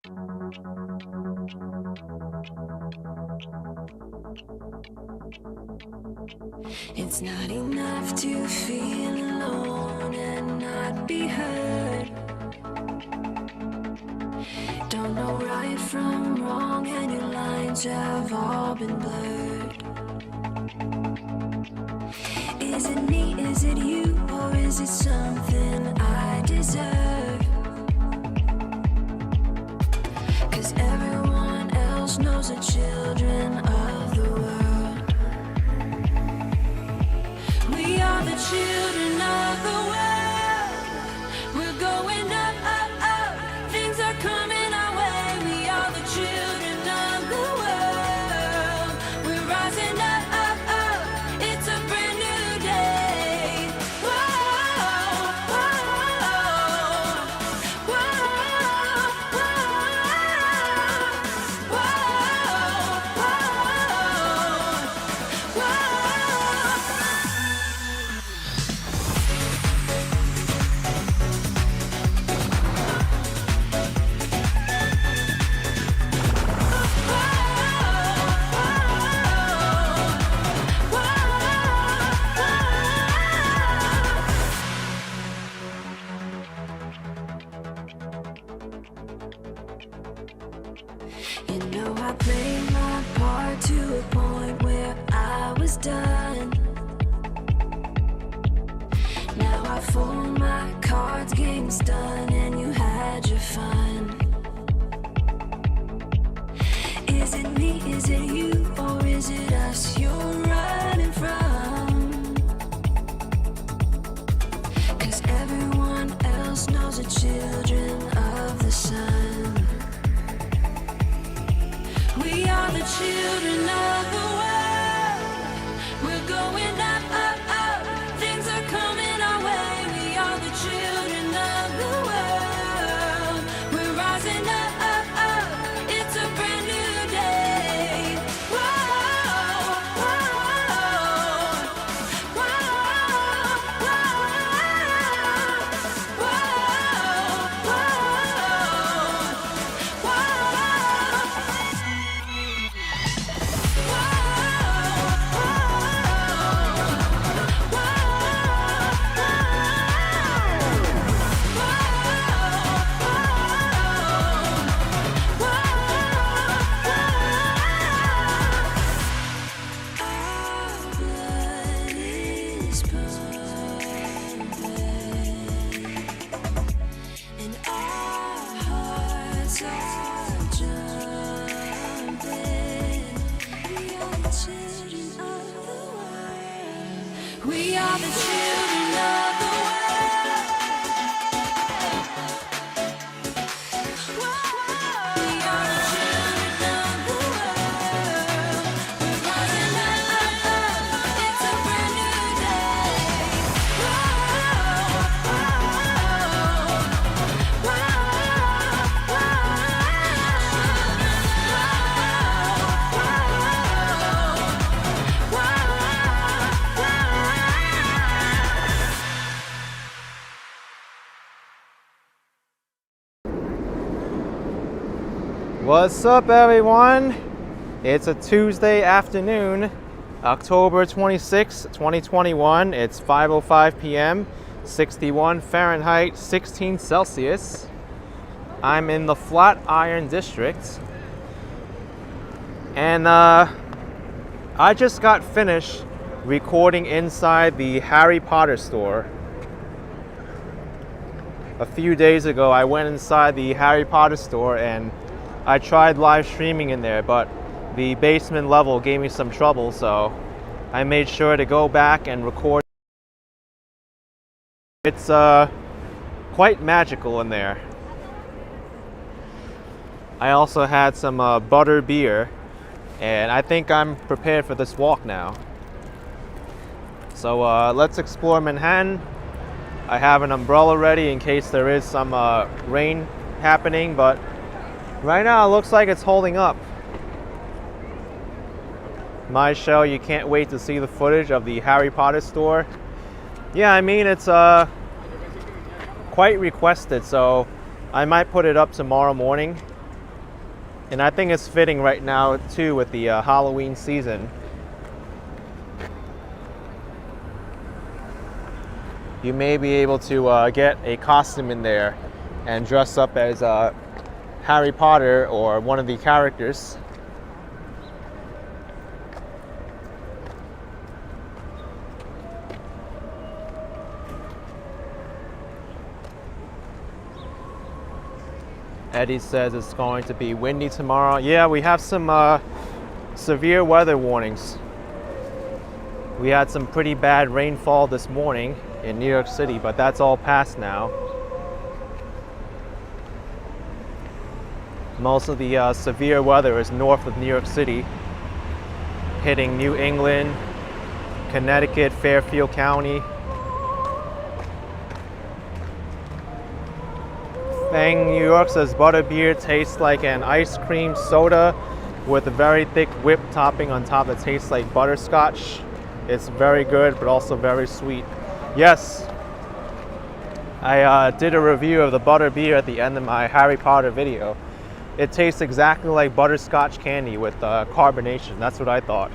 It's not enough to feel alone and not be heard. Don't know right from wrong and your lines have all been blurred. Is it me, is it you, or is it something I deserve? 'Cause everyone else knows the children of the world. We are the children of the world. We're going up, up, up. Things are coming our way. We are the children of the world. We're rising up, up, up. It's a brand new day. Whoa, whoa, whoa, whoa, whoa, whoa. You know I played my part to a point where I was done. Now I fold my cards, game's done, and you had your fun. Is it me, is it you, or is it us you're running from? 'Cause everyone else knows the children of the sun. We are the children of the world. We're going up, up, up. Things are coming our way. We are the children of the world. We're rising up, up, up. It's a brand new day. Whoa, whoa, whoa, whoa, we are the children of the world. We are the children of the world. We're rising up, up, up. It's a brand new day. What's up, everyone? It's a Tuesday afternoon, October 26, 2021. It's 5:05 p.m., 61 Fahrenheit, 16 Celsius. I'm in the Flatiron District. And I just got finished recording inside the Harry Potter store. A few days ago, I went inside the Harry Potter store and I tried live streaming in there, but the basement level gave me some trouble, so I made sure to go back and record. It's quite magical in there. I also had some Butterbeer, and I think I'm prepared for this walk now. So let's explore Manhattan. I have an umbrella ready in case there is some rain happening, but right now it looks like it's holding up. My show, you can't wait to see the footage of the Harry Potter store. Yeah, I mean, it's quite requested, so I might put it up tomorrow morning. And I think it's fitting right now too with the Halloween season. You may be able to get a costume in there and dress up as Harry Potter or one of the characters. Eddie says it's going to be windy tomorrow. Yeah, we have some severe weather warnings. We had some pretty bad rainfall this morning in New York City, but that's all past now. Most of the severe weather is north of New York City, hitting New England, Connecticut, Fairfield County. Thing New York says Butterbeer tastes like an ice cream soda with a very thick whipped topping on top that tastes like butterscotch. It's very good, but also very sweet. Yes, I did a review of the Butterbeer at the end of my Harry Potter video. It tastes exactly like butterscotch candy with carbonation. That's what I thought.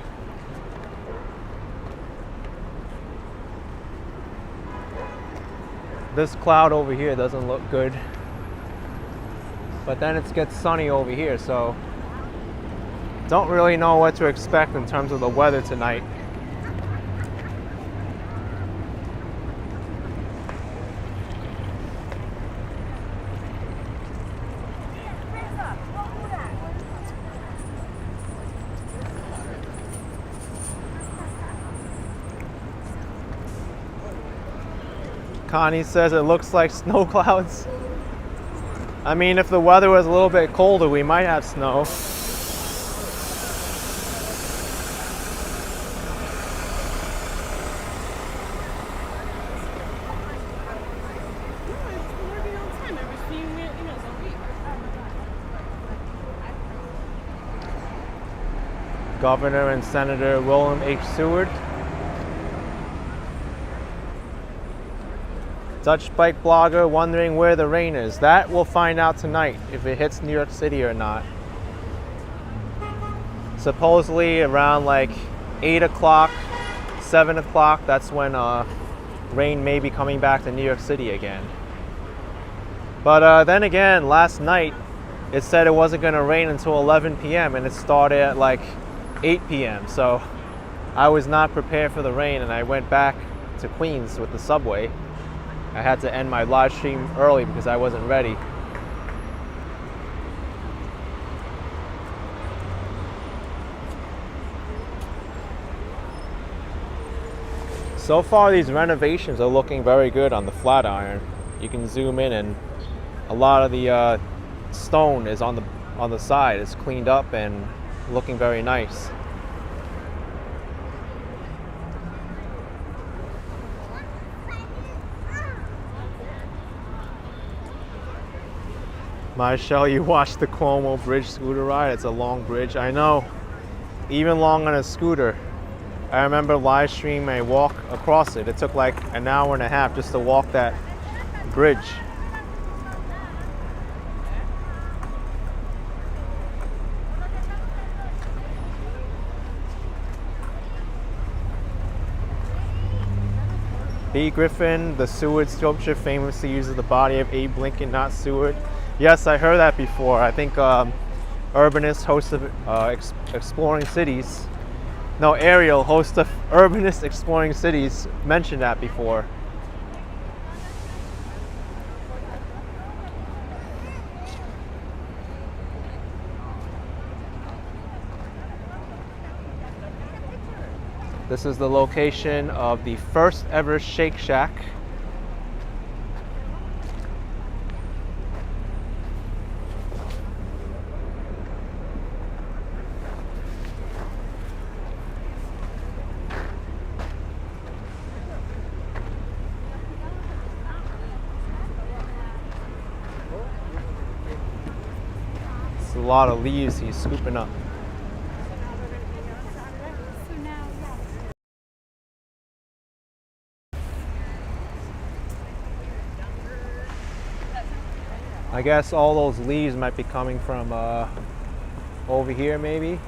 This cloud over here doesn't look good. But then it gets sunny over here, so don't really know what to expect in terms of the weather tonight. Connie says it looks like snow clouds. I mean, if the weather was a little bit colder, we might have snow. Governor and Senator William H. Seward. Dutch bike blogger wondering where the rain is. That we'll find out tonight if it hits New York City or not. Supposedly around like 8 o'clock, 7 o'clock, that's when rain may be coming back to New York City again. But then again, last night it said it wasn't going to rain until 11 p.m. and it started at like 8 p.m. So I was not prepared for the rain and I went back to Queens with the subway. I had to end my live stream early because I wasn't ready. So far these renovations are looking very good on the Flatiron. You can zoom in and a lot of the stone is on the side. It's cleaned up and looking very nice. Michelle, you watched the Cuomo Bridge scooter ride? It's a long bridge. I know. Even long on a scooter. I remember live streaming a walk across it. It took like an hour and a half just to walk that bridge. B. Griffin, the Seward sculpture famously uses the body of Abe Lincoln, not Seward. Yes, I heard that before. I think Urbanist, host of Exploring Cities. No, Ariel, host of Urbanist Exploring Cities, mentioned that before. This is the location of the first ever Shake Shack. It's a lot of leaves he's scooping up. I guess all those leaves might be coming from over here maybe.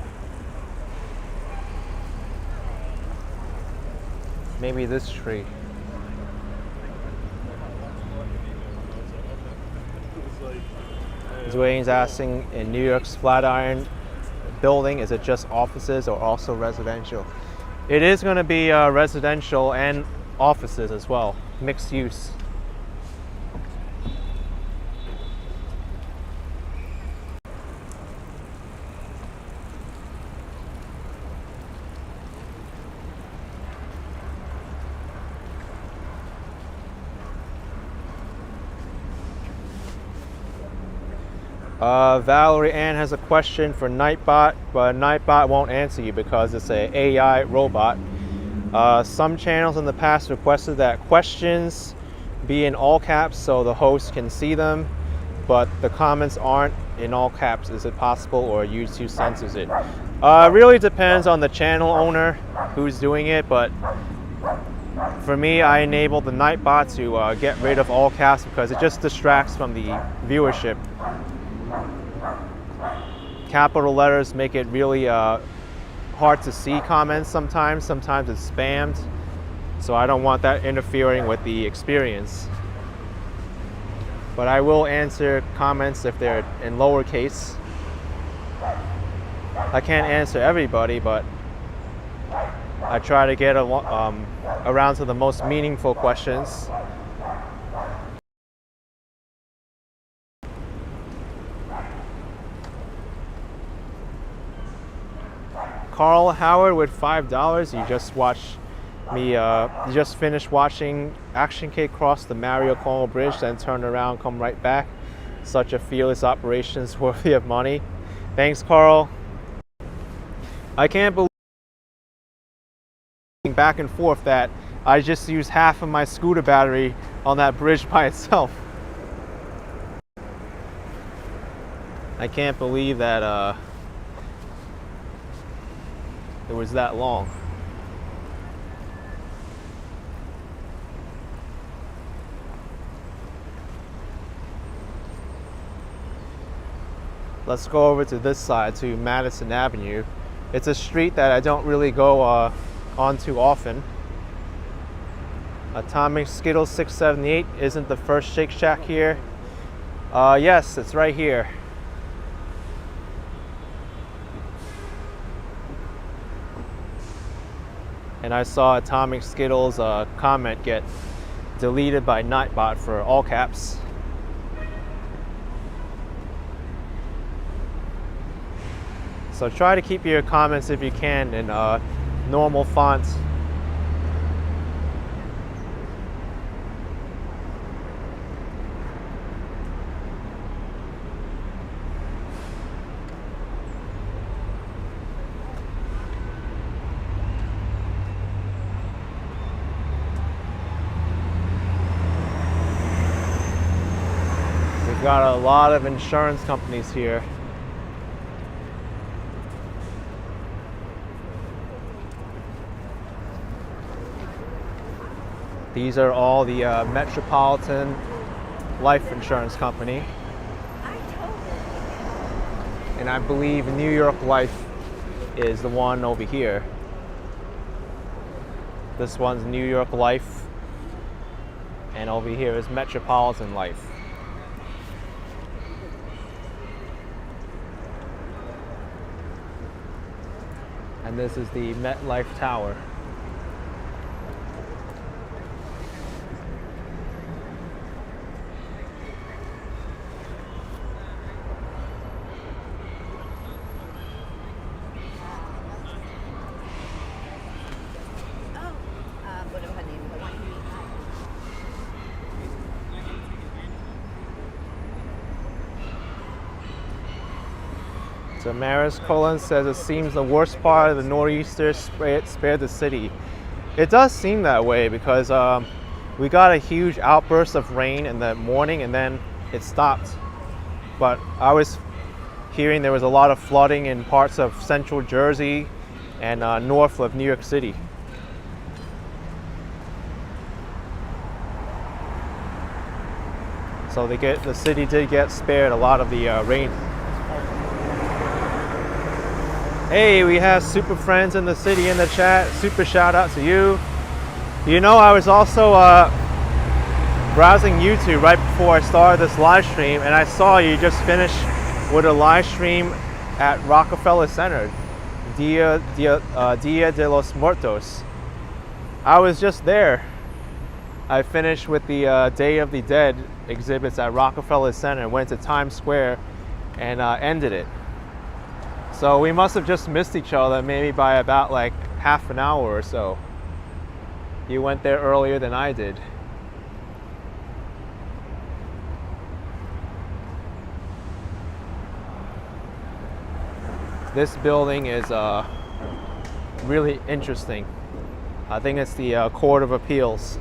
Maybe this tree. Dwayne's asking, in New York's Flatiron building, is it just offices or also residential? It is going to be residential and offices as well, mixed use. Valerie Ann has a question for Nightbot, but Nightbot won't answer you because it's an AI robot. Some channels in the past requested that questions be in all caps so the host can see them, but the comments aren't in all caps. Is it possible, or YouTube censors it? Really depends on the channel owner who's doing it, but for me, I enable the Nightbot to get rid of all caps because it just distracts from the viewership. Capital letters make it really hard to see comments sometimes. Sometimes it's spammed. So I don't want that interfering with the experience. But I will answer comments if they're in lowercase. I can't answer everybody, but I try to get around to the most meaningful questions. Carl Howard with $5. You just watched me. You just finished watching Action Kid cross the Mario Cuomo Bridge, then turn around, come right back. Such a fearless operation is worthy of money. Thanks, Carl. I can't believe back and forth that I just used half of my scooter battery on that bridge by itself. I can't believe that it was that long. Let's go over to this side, to Madison Avenue. It's a street that I don't really go on too often. Atomic Skittles 678 isn't the first Shake Shack here. Yes, it's right here. And I saw Atomic Skittles comment get deleted by Nightbot for all caps. So try to keep your comments, if you can, in normal font. We've got a lot of insurance companies here. These are all the Metropolitan Life Insurance Company. And I believe New York Life is the one over here. This one's New York Life. And over here is Metropolitan Life. And this is the MetLife Tower. So Maris Colon says it seems the worst part of the nor'easter spared the city. It does seem that way because we got a huge outburst of rain in the morning and then it stopped. But I was hearing there was a lot of flooding in parts of central Jersey and north of New York City. So the city did get spared a lot of the rain. Hey, we have super friends in the city in the chat. Super shout out to you. You know, I was also browsing YouTube right before I started this live stream, and I saw you just finished with a live stream at Rockefeller Center, Dia de los Muertos. I was just there. I finished with the Day of the Dead exhibits at Rockefeller Center, went to Times Square, and ended it. So we must have just missed each other maybe by about like half an hour or so. You went there earlier than I did. This building is really interesting. I think it's the Court of Appeals.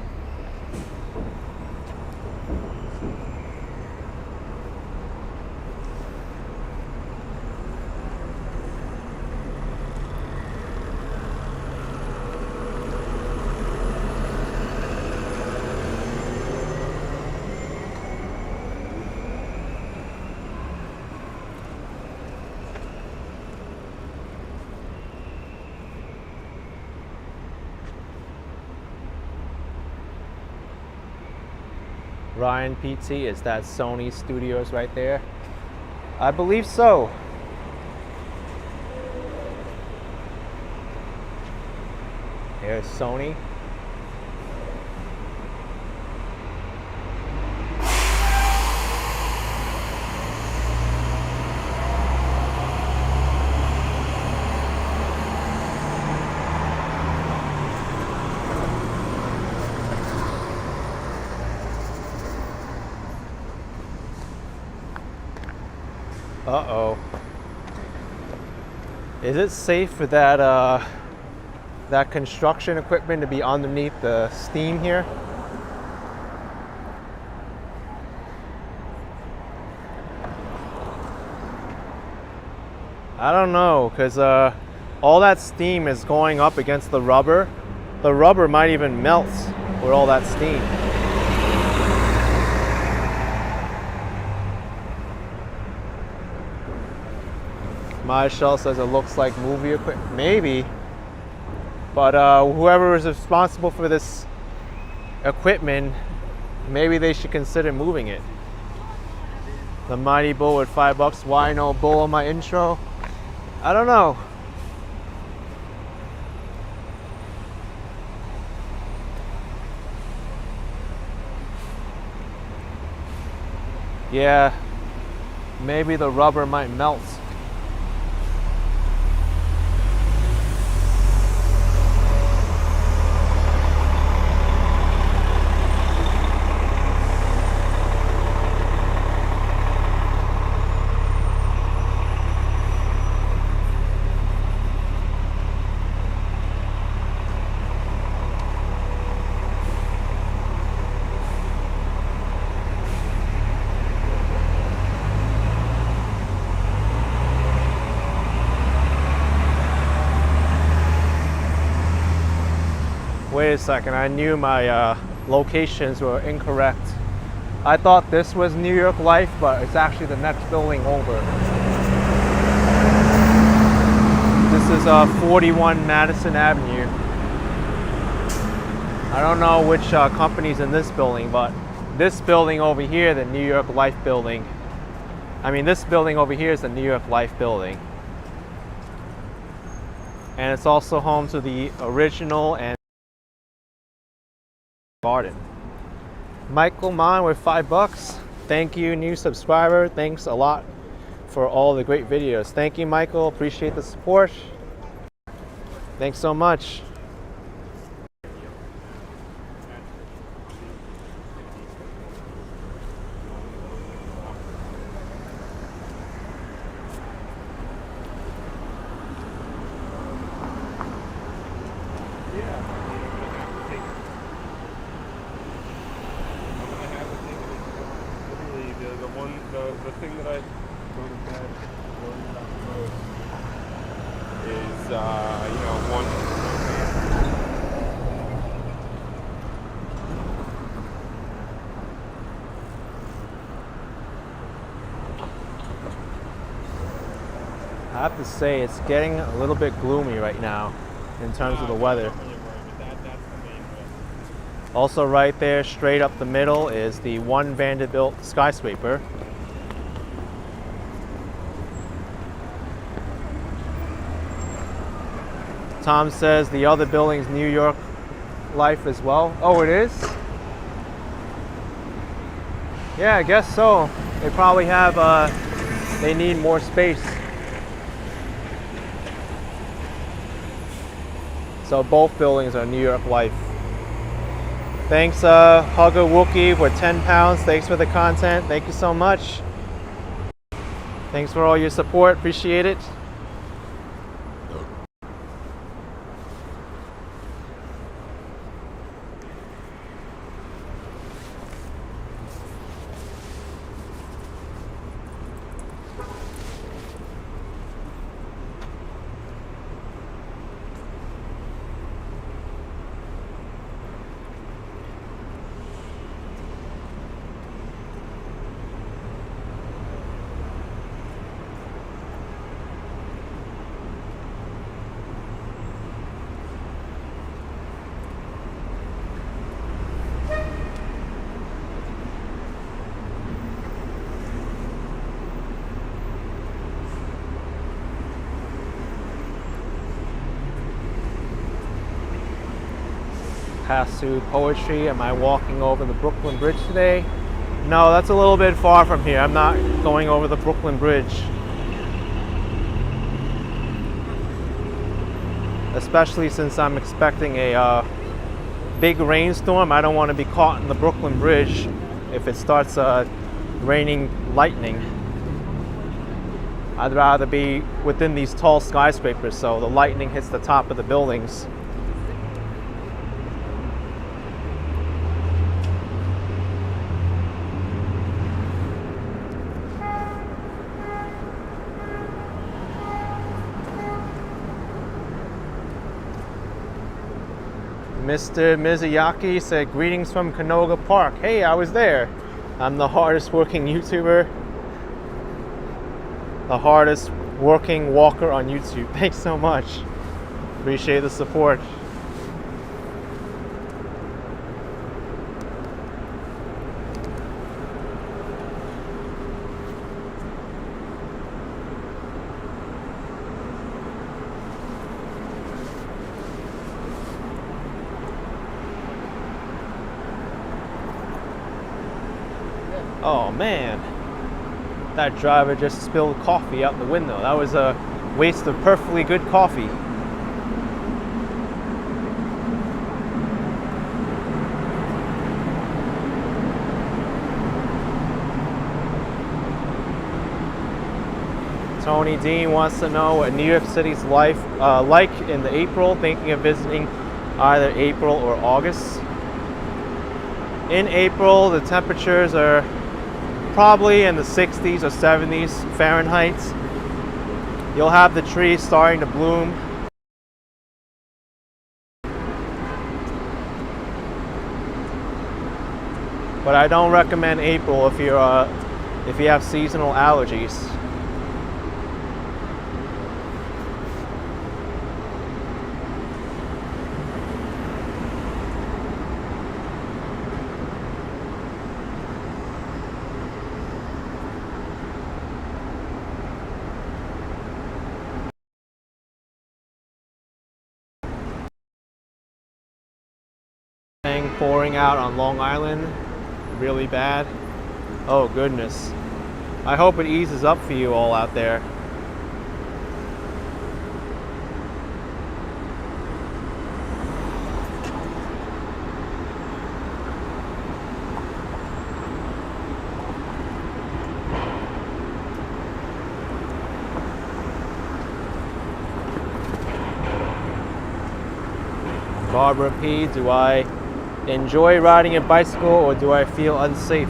Ryan PT, is that Sony Studios right there? I believe so. There's Sony. Uh-oh. Is it safe for that that construction equipment to be underneath the steam here? I don't know, because all that steam is going up against the rubber. The rubber might even melt with all that steam. My shell says it looks like movie equipment. Maybe. But whoever is responsible for this equipment, maybe they should consider moving it. The Mighty Bull with $5. Why no bull on my intro? I don't know. Yeah, maybe the rubber might melt. Wait a second, I knew my locations were incorrect. I thought this was New York Life, but it's actually the next building over. This is 41 Madison Avenue. I don't know which company's in this building, but this building over here, the New York Life building. I mean, this building over here is the New York Life building. And it's also home to the original and garden. Michael Mann with $5. Thank you, new subscriber. Thanks a lot for all the great videos. Thank you, Michael. Appreciate the support. Thanks so much. The thing that I go to bed worried about most is, one. I have to say it's getting a little bit gloomy right now in terms of the weather. Don't really worry, but that's the main risk. Also right there, straight up the middle, is the One Vanderbilt skyscraper. Tom says the other building's New York life as well. Oh, it is? Yeah, I guess so. They probably have, they need more space. So both buildings are New York life. Thanks, Hugger Wookie, for 10 pounds. Thanks for the content. Thank you so much. Thanks for all your support. Appreciate it. Pass through Poetry. Am I walking over the Brooklyn Bridge today? No, that's a little bit far from here. I'm not going over the Brooklyn Bridge. Especially since I'm expecting a big rainstorm. I don't want to be caught in the Brooklyn Bridge if it starts raining lightning. I'd rather be within these tall skyscrapers so the lightning hits the top of the buildings. Mr. Mizuyaki said, greetings from Canoga Park. Hey, I was there. I'm the hardest working YouTuber. The hardest working walker on YouTube. Thanks so much. Appreciate the support. Oh man, that driver just spilled coffee out the window. That was a waste of perfectly good coffee. Tony Dean wants to know what New York City's life like in the April, thinking of visiting either April or August. In April, the temperatures are probably in the 60s or 70s Fahrenheit. You'll have the trees starting to bloom. But I don't recommend April if you have seasonal allergies. Pouring out on Long Island, really bad. Oh goodness. I hope it eases up for you all out there. Barbara P, do I enjoy riding a bicycle or do I feel unsafe?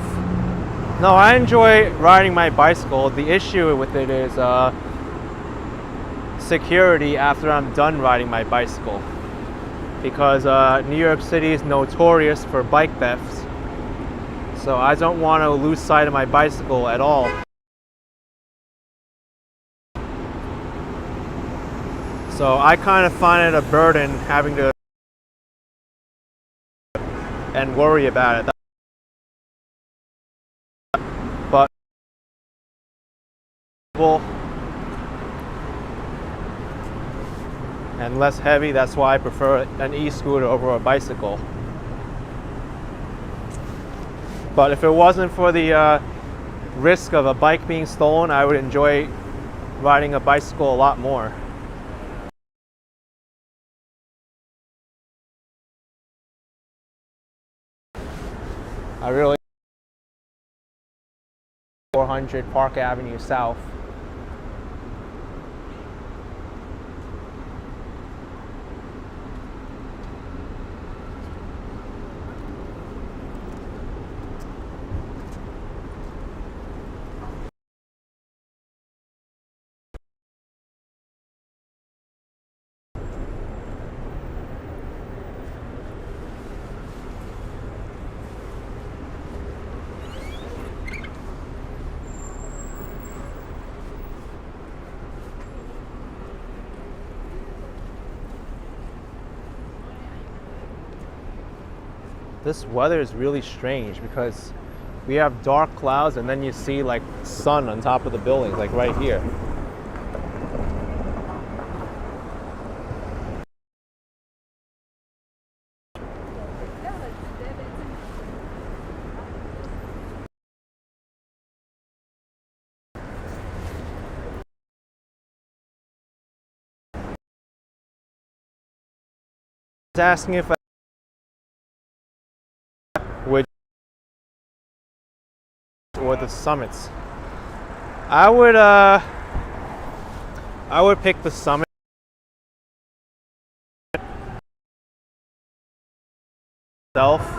No, I enjoy riding my bicycle. The issue with it is security after I'm done riding my bicycle, because New York City is notorious for bike thefts, so I don't want to lose sight of my bicycle at all. So I kind of find it a burden having to and worry about it. But and less heavy, that's why I prefer an e-scooter over a bicycle. But if it wasn't for the risk of a bike being stolen, I would enjoy riding a bicycle a lot more. I really 400 Park Avenue South. This weather is really strange because we have dark clouds and then you see like sun on top of the buildings, like right here. I was asking if I would or the summits. I would pick the summit itself.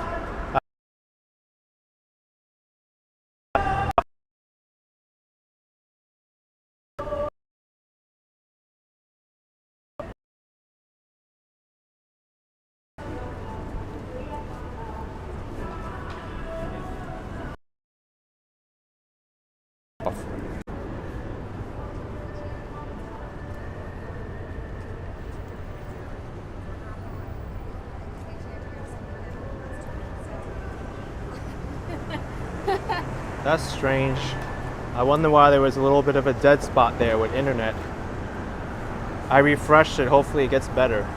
That's strange. I wonder why there was a little bit of a dead spot there with internet. I refreshed it, hopefully it gets better.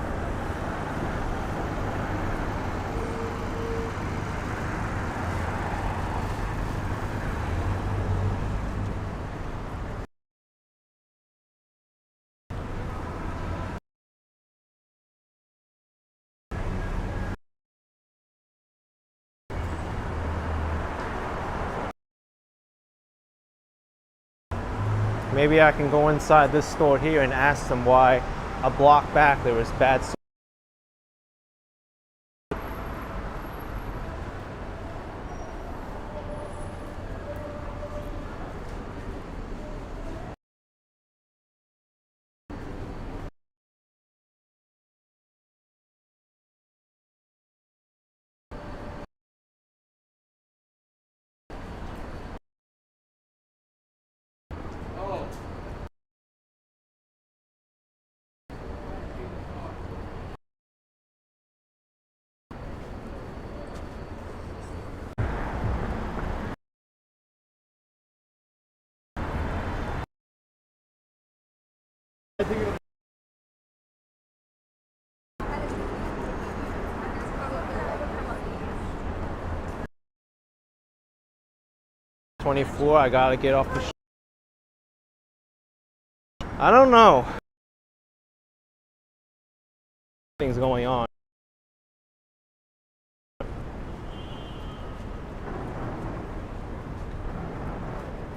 Maybe I can go inside this store here and ask them why a block back there was bad service. '24, I gotta get off the I don't know. Things going on.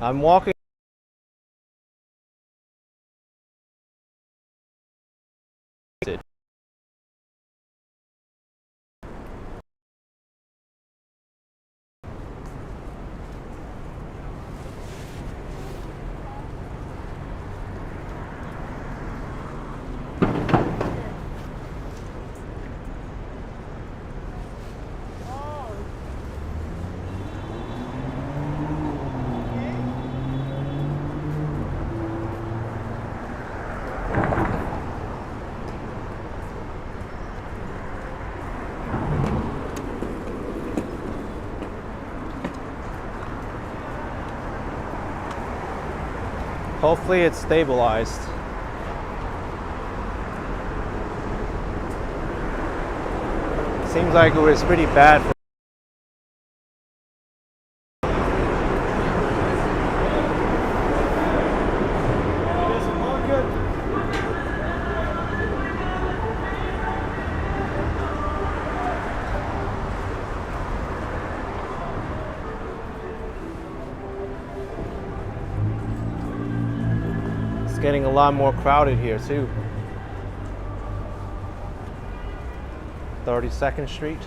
I'm walking. Hopefully it's stabilized. Seems like it was pretty bad for It's getting a lot more crowded here too. 32nd Street.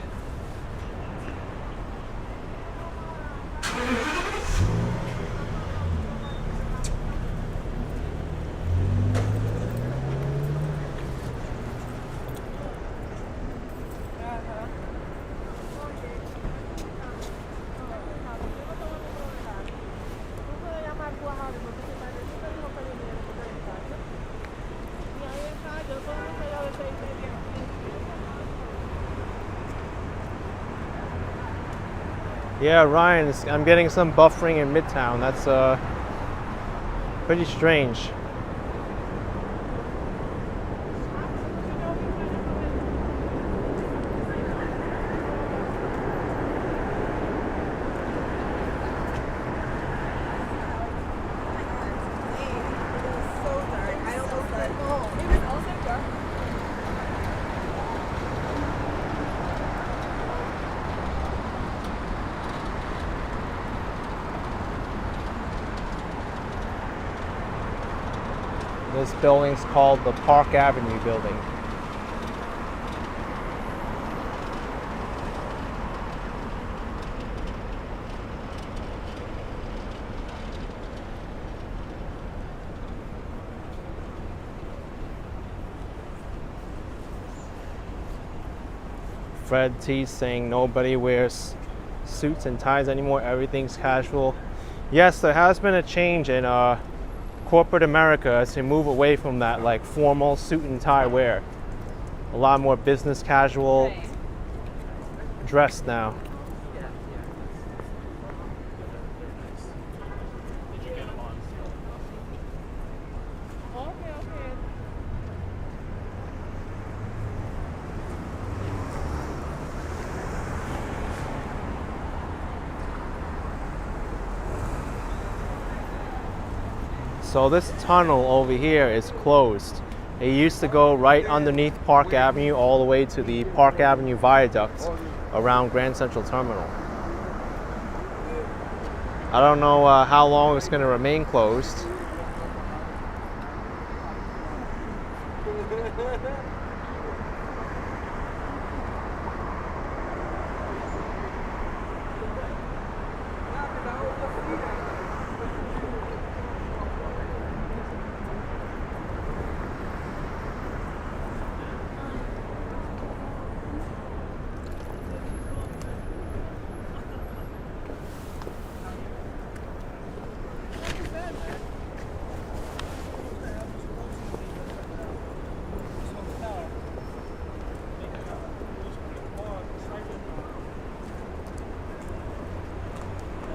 Yeah, Ryan, I'm getting some buffering in Midtown. That's pretty strange. This building's called the Park Avenue building. Fred T saying nobody wears suits and ties anymore, everything's casual. Yes, there has been a change in corporate America as they move away from that like formal suit and tie wear. A lot more business casual dress now. So this tunnel over here is closed. It used to go right underneath Park Avenue all the way to the Park Avenue Viaduct around Grand Central Terminal. I don't know how long it's going to remain closed.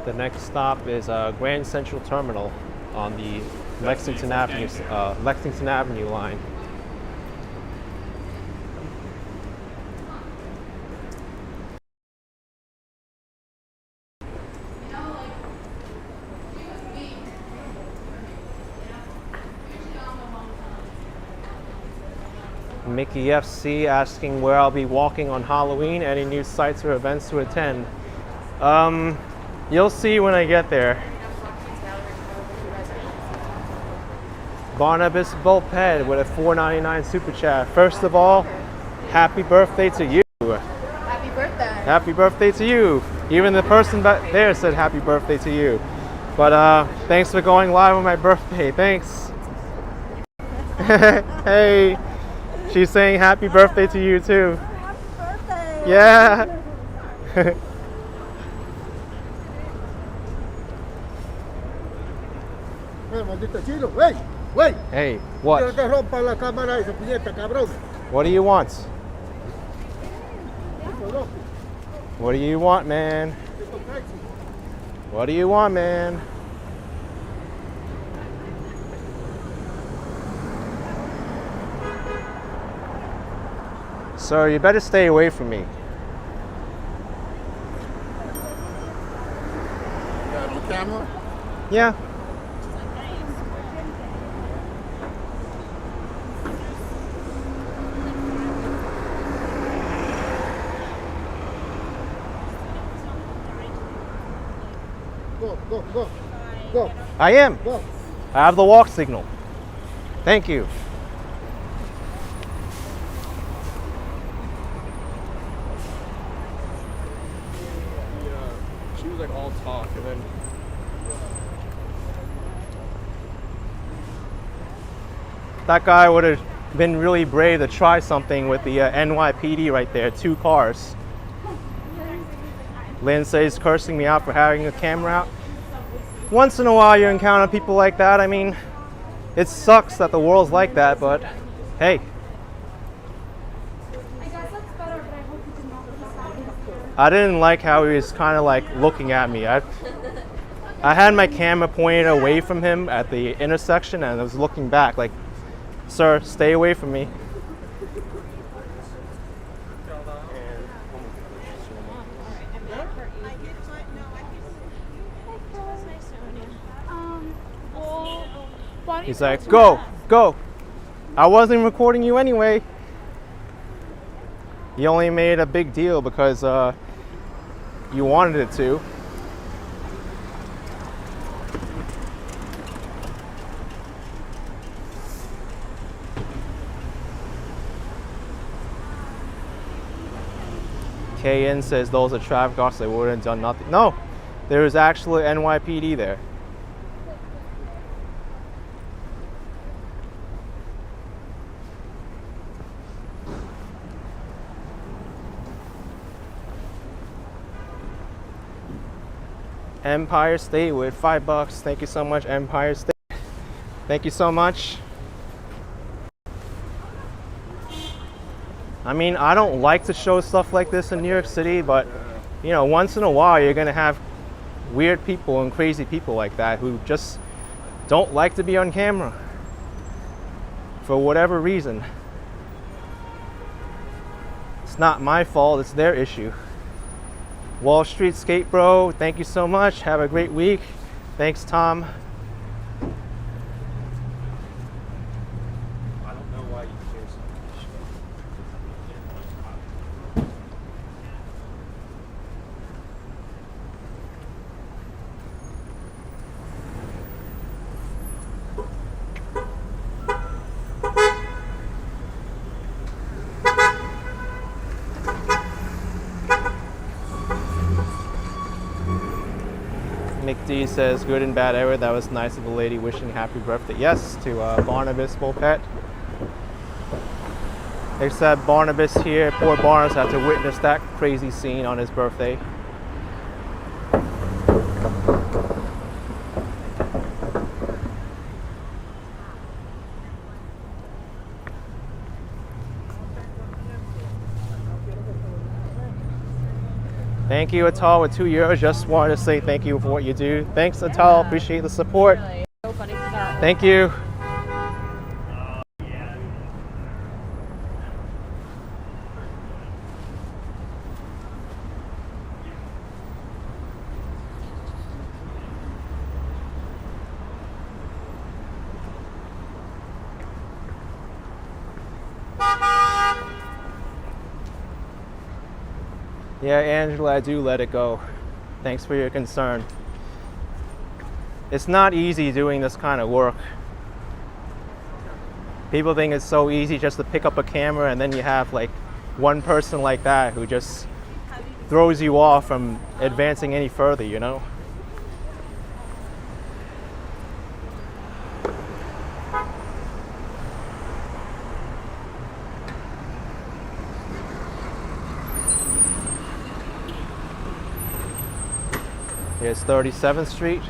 The next stop is Grand Central Terminal on the Lexington Avenue line. Mickey FC asking where I'll be walking on Halloween. Any new sites or events to attend? You'll see when I get there. Barnabas Bulphead with a $4.99 super chat. First of all, happy birthday to you. Happy birthday. Happy birthday to you. Even the person back there said happy birthday to you. But thanks for going live on my birthday. Thanks. Hey, she's saying happy birthday to you too. Happy birthday. Yeah. Hey, what? What do you want? What do you want, man? What do you want, man? Sir, you better stay away from me. Got my camera? Yeah. Go. I am. Go. I have the walk signal. Thank you. She was like all talk, and then That guy would have been really brave to try something with the NYPD right there, 2 cars. Lindsay's cursing me out for having a camera out. Once in a while you encounter people like that. I mean, it sucks that the world's like that, but hey. I didn't like how he was kind of like looking at me. I had my camera pointed away from him at the intersection and I was looking back like, sir, stay away from me. He's like, go. I wasn't recording you anyway. You only made a big deal because you wanted it to. KN says those are traffic officers, they wouldn't have done nothing. No, there was actually NYPD there. Empire State with $5. Thank you so much, Empire State. Thank you so much. I mean, I don't like to show stuff like this in New York City, but you know, once in a while you're gonna have weird people and crazy people like that who just don't like to be on camera for whatever reason. It's not my fault, it's their issue. Wall Street Skate Bro, thank you so much. Have a great week. Thanks, Tom. I don't know why you care so McD says, good and bad ever. That was nice of the lady wishing happy birthday. Yes, to Barnabas Volpet. Except Barnabas here, poor Barnes had to witness that crazy scene on his birthday. Thank you, Atal, with €2. Just wanted to say thank you for what you do. Thanks, Atal. Appreciate the support. So funny for that. Thank you. Yeah, Angela, I do let it go. Thanks for your concern. It's not easy doing this kind of work. People think it's so easy just to pick up a camera and then you have like one person like that who just throws you off from advancing any further, you know? Here's 37th Street.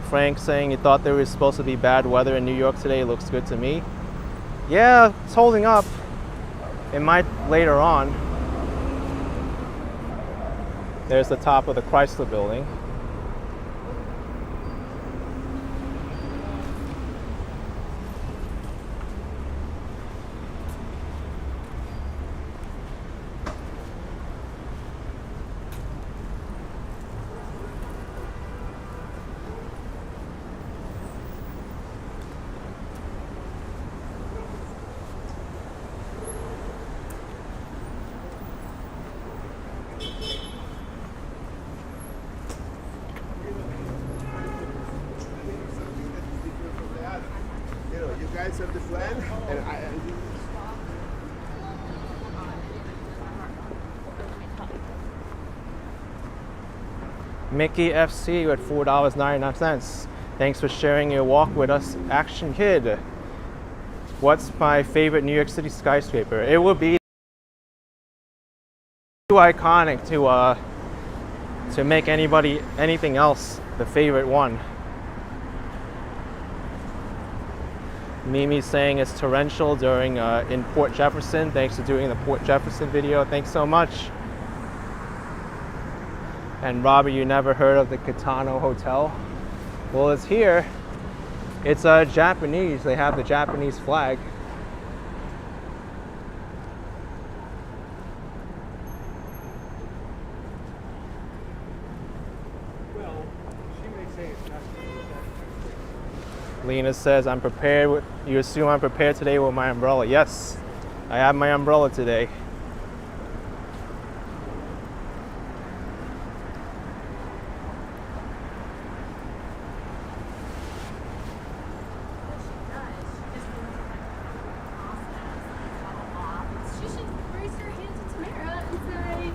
Frank saying he thought there was supposed to be bad weather in New York today. Looks good to me. Yeah, it's holding up. It might later on. There's the top of the Chrysler building. guys have the plan, and Mickey FC with $4.99. Thanks for sharing your walk with us, Action Kid. What's my favorite New York City skyscraper? It would be too iconic to make anything else the favorite one. Mimi saying it's torrential during in Port Jefferson. Thanks for doing the Port Jefferson video. Thanks so much. And Robbie, you never heard of the Kitano Hotel? Well, it's here. It's Japanese. They have the Japanese flag. well, she may say it's not. Lena says, I'm prepared. You assume I'm prepared today with my umbrella. Yes, I have my umbrella today. She should raise her hand to Tamara and say,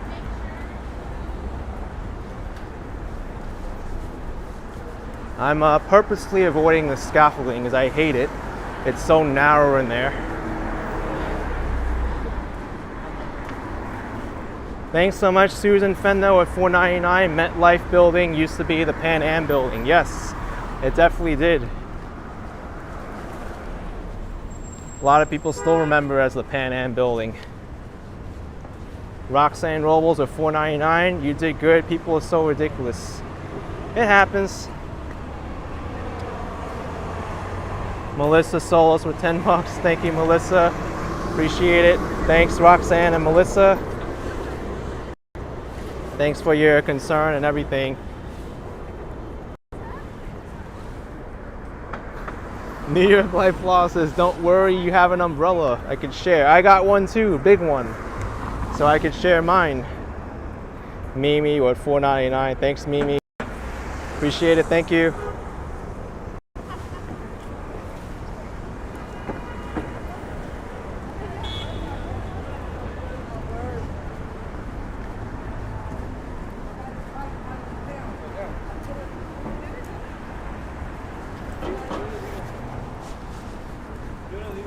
make sure. I'm purposely avoiding the scaffolding because I hate it. It's so narrow in there. Thanks so much, Susan Fendo at $4.99. MetLife building used to be the Pan Am building. Yes, it definitely did. A lot of people still remember as the Pan Am building. Roxanne Robles at $4.99. You did good. People are so ridiculous. It happens. Melissa Solis with $10. Thank you, Melissa. Appreciate it. Thanks, Roxanne and Melissa. Thanks for your concern and everything. New York Life Law says, don't worry, you have an umbrella I could share. I got one too, big one. So I could share mine. Mimi with $4.99. Thanks, Mimi. Appreciate it, thank you.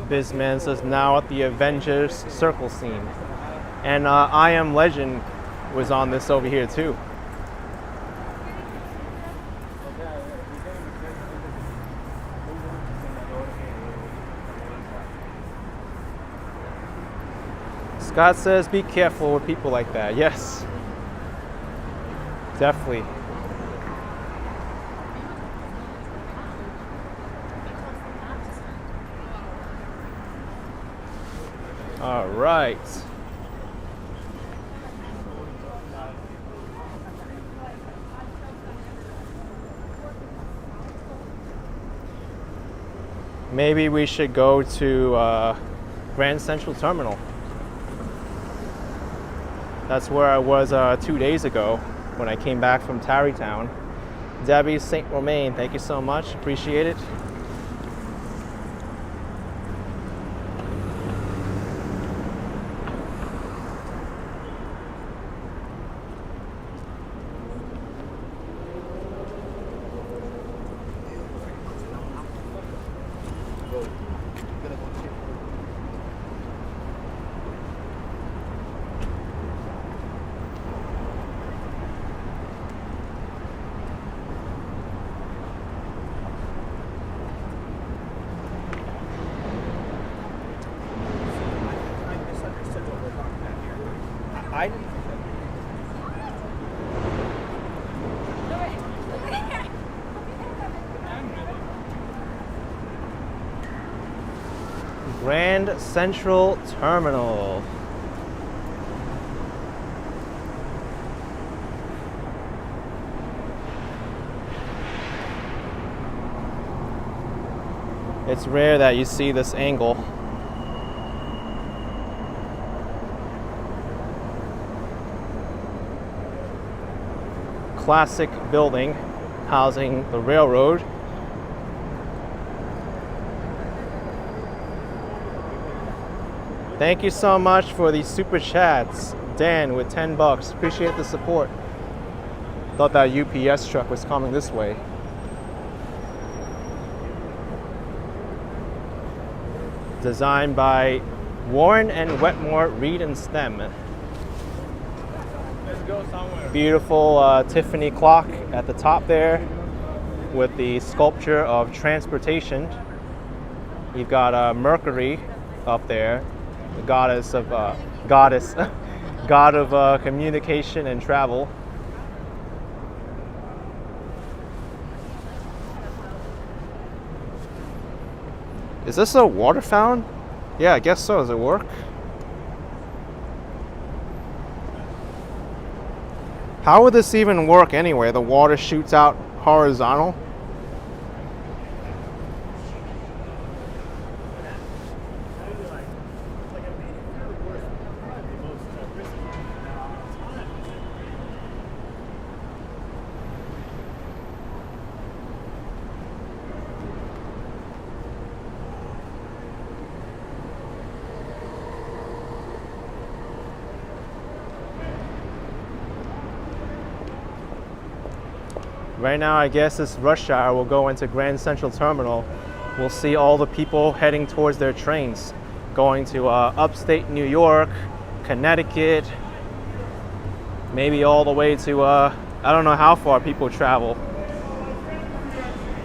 Bizman says, now at the Avengers Circle scene. And I Am Legend was on this over here too. Scott says, be careful with people like that. Yes, definitely. All right. Maybe we should go to Grand Central Terminal. That's where I was 2 days ago when I came back from Tarrytown. Debbie St. Romain, thank you so much. Appreciate it. Grand Central Terminal. It's rare that you see this angle. Classic building housing the railroad. Thank you so much for these super chats. Dan with 10 bucks. Appreciate the support. Thought that UPS truck was coming this way. Designed by Warren and Wetmore Reed and Stem. Let's go somewhere. Beautiful Tiffany clock at the top there with the sculpture of transportation. You've got Mercury up there, the goddess of god of communication and travel. Is this a water fountain? Yeah, I guess so. Does it work? How would this even work anyway? The water shoots out horizontal? Right now, I guess it's rush hour. We'll go into Grand Central Terminal. We'll see all the people heading towards their trains, going to upstate New York, Connecticut, maybe all the way to, I don't know how far people travel.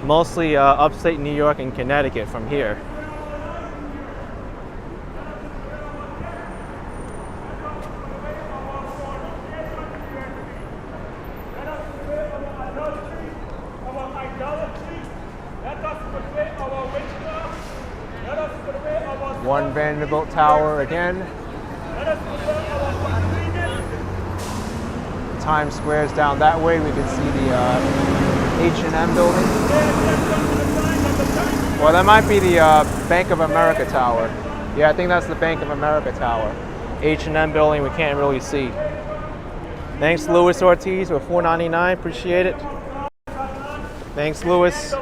Mostly upstate New York and Connecticut from here. One Vanderbilt Tower again. Times Square's down that way. We can see the H&M building. Well, that might be the Bank of America Tower. Yeah, I think that's the Bank of America Tower. H&M building we can't really see. Thanks, Louis Ortiz with $4.99. Appreciate it. Thanks, Louis.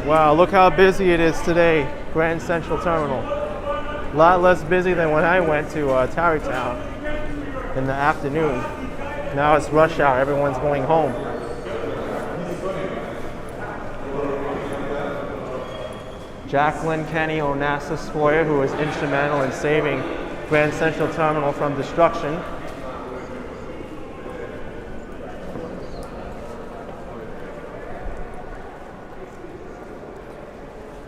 Wow, look how busy it is today, Grand Central Terminal. A lot less busy than when I went to Tarrytown in the afternoon. Now it's rush hour, everyone's going home. Jacqueline Kenny Onassis Foyer, who was instrumental in saving Grand Central Terminal from destruction.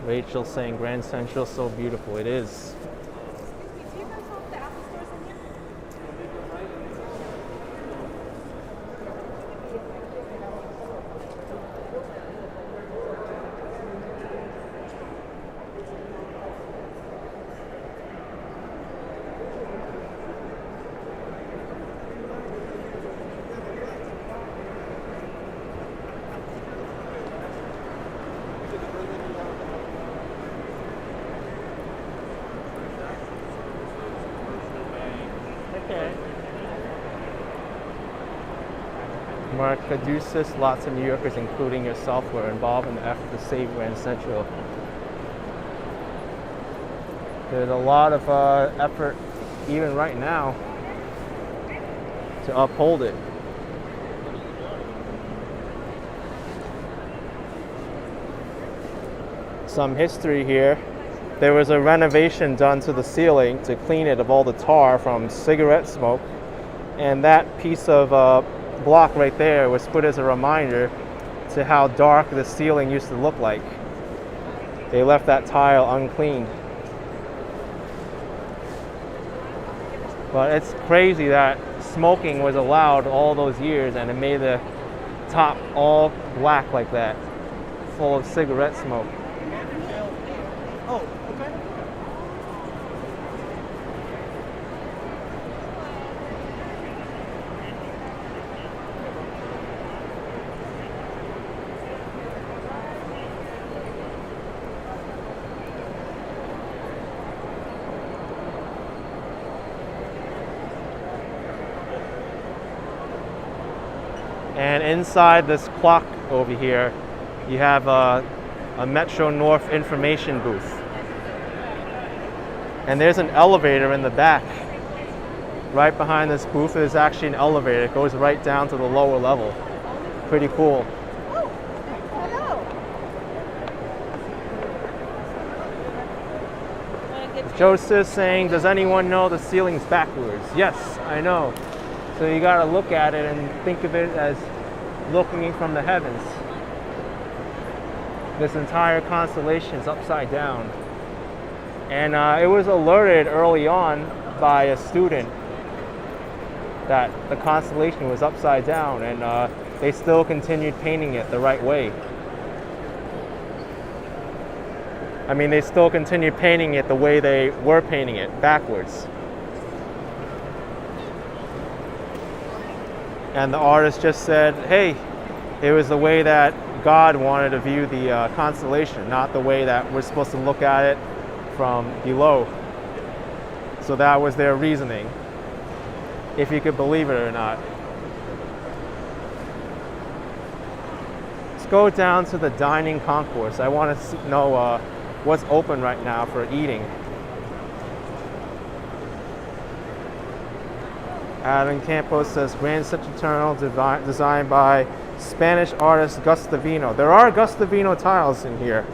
Rachel saying Grand Central so beautiful. It is. Do you guys have the Apple stores in here? Mark Caduceus, lots of New Yorkers, including yourself, were involved in the effort to save Grand Central. There's a lot of effort, even right now, to uphold it. Some history here. There was a renovation done to the ceiling to clean it of all the tar from cigarette smoke, and that piece of block right there was put as a reminder to how dark the ceiling used to look like. They left that tile uncleaned. But it's crazy that smoking was allowed all those years and it made the top all black like that, full of cigarette smoke. Oh, okay. inside this clock over here, you have a Metro North information booth. And there's an elevator in the back. Right behind this booth is actually an elevator. It goes right down to the lower level. Pretty cool. Joseph's saying, does anyone know the ceiling's backwards? Yes, I know. So you gotta look at it and think of it as looking from the heavens. This entire constellation is upside down. And it was alerted early on by a student that the constellation was upside down, and they still continued painting it the right way. I mean, they still continued painting it the way they were painting it, backwards. And the artist just said, hey, it was the way that God wanted to view the constellation, not the way that we're supposed to look at it from below. So that was their reasoning, if you could believe it or not. Let's go down to the dining concourse. I want to know what's open right now for eating. Adam Campos says Grand Central Terminal designed by Spanish artist Gustavino. There are Gustavino tiles in here.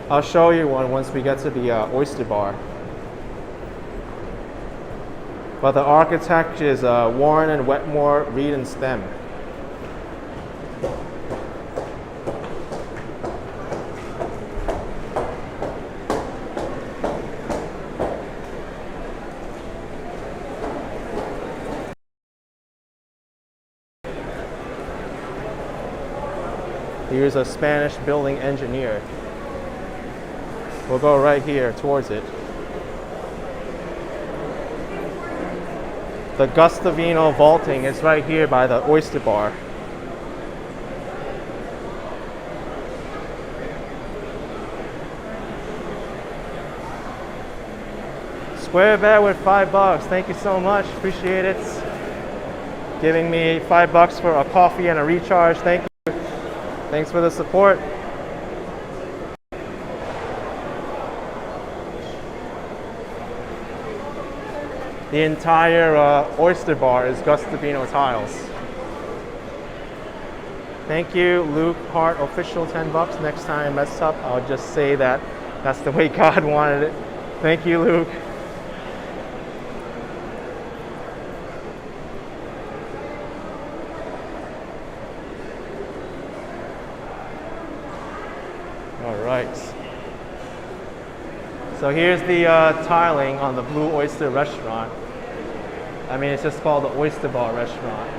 I'll show you one once we get to the oyster bar. But the architect is Warren and Wetmore, Reed and Stem. Here's a Spanish building engineer. We'll go right here towards it. The Gustavino vaulting is right here by the oyster bar. Square bet with $5. Thank you so much. Appreciate it. Giving me $5 for a coffee and a recharge. Thank you. Thanks for the support. The entire oyster bar is Gustavino tiles. Thank you, Luke Hart, official $10. Next time I mess up, I'll just say that that's the way God wanted it. Thank you, Luke. All right. So here's the tiling on the Blue Oyster restaurant. I mean, it's just called the Oyster Bar restaurant.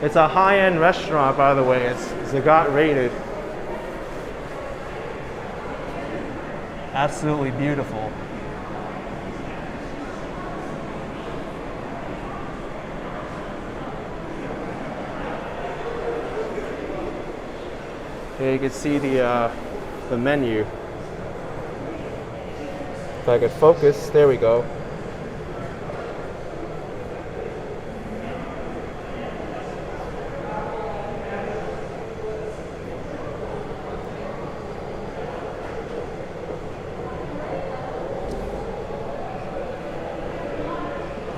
It's a high-end restaurant, by the way. It's Zagat rated. Absolutely beautiful. Here you can see the menu. If I could focus, there we go.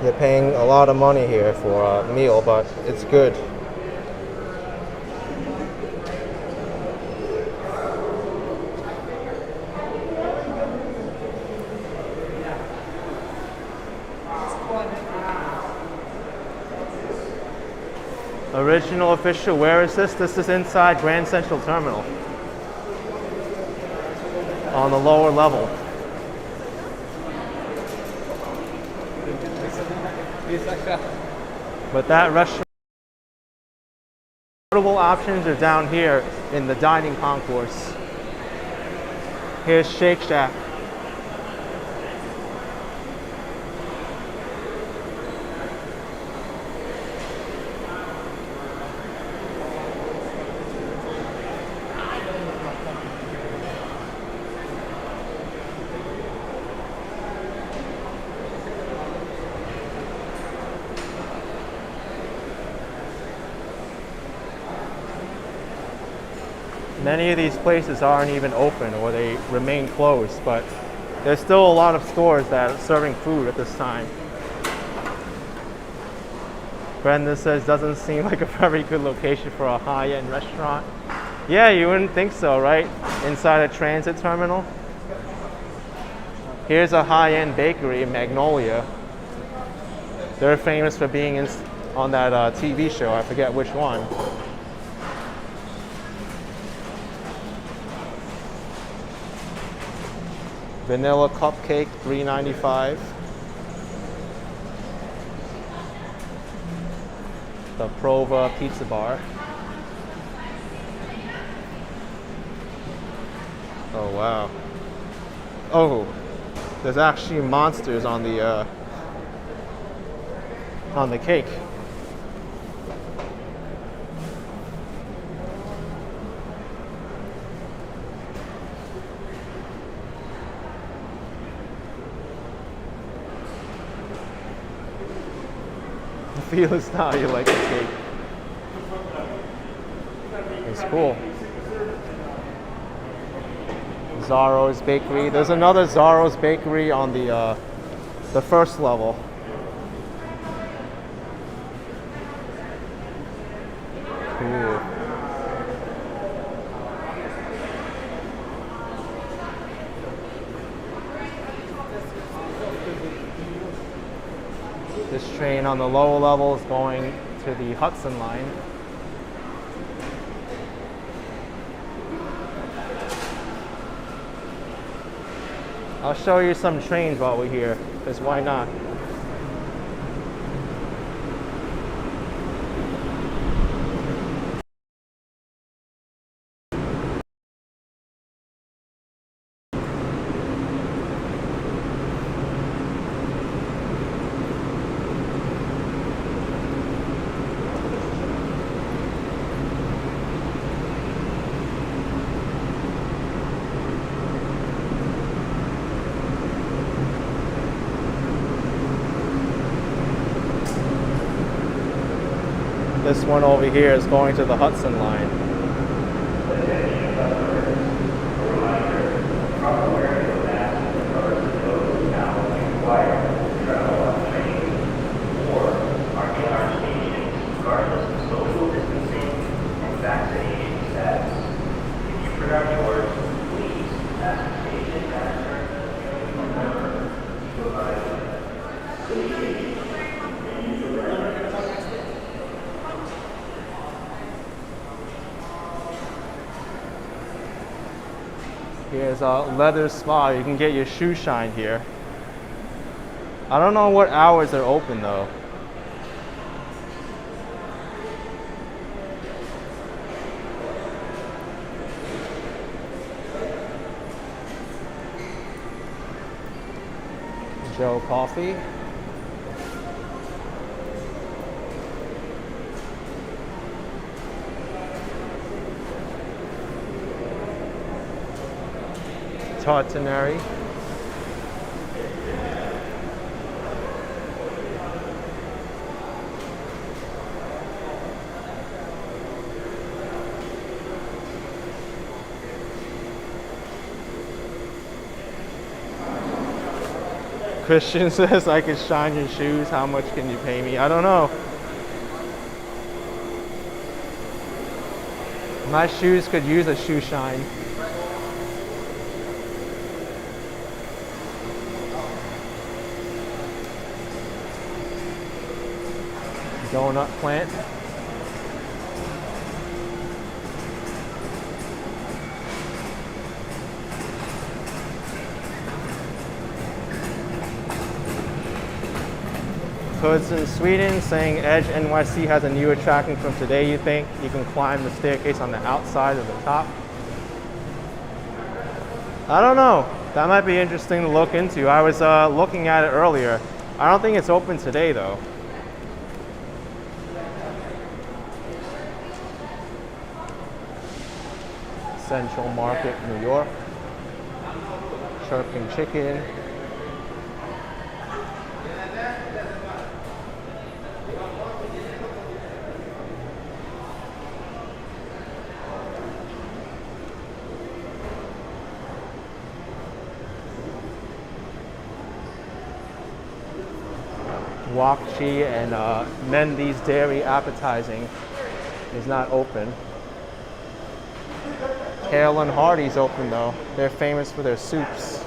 You're paying a lot of money here for a meal, but it's good. Original official, where is this? This is inside Grand Central Terminal. On the lower level. But that restaurant, portable options are down here in the dining concourse. Here's Shake Shack. Many of these places aren't even open or they remain closed, but there's still a lot of stores that are serving food at this time. Brenda says, doesn't seem like a very good location for a high-end restaurant. Yeah, you wouldn't think so, right? Inside a transit terminal. Here's a high-end bakery in Magnolia. They're famous for being on that TV show. I forget which one. Vanilla cupcake, $3.95. The Prova Pizza Bar. Oh wow. Oh, there's actually monsters on the cake. I feel as how you like the cake. It's cool. Zaro's Bakery. There's another Zaro's Bakery on the first level. Cool. This train on the lower level is going to the Hudson line. I'll show you some trains while we're here, because why not? This one over here is going to the Hudson line. Here's a leather spa. You can get your shoe shined here. I don't know what hours they're open though. Joe Coffee. Tartanary. Christian says I can shine your shoes. How much can you pay me? I don't know. My shoes could use a shoe shine. Donut plant. Hoods in Sweden saying Edge NYC has a new attraction from today. You think you can climb the staircase on the outside of the top? I don't know. That might be interesting to look into. I was looking at it earlier. I don't think it's open today though. Central Market, New York. Chirping Chicken. Wok Chi and Mendy's Dairy Appetizing is not open. Hale and Hardy's open though. They're famous for their soups.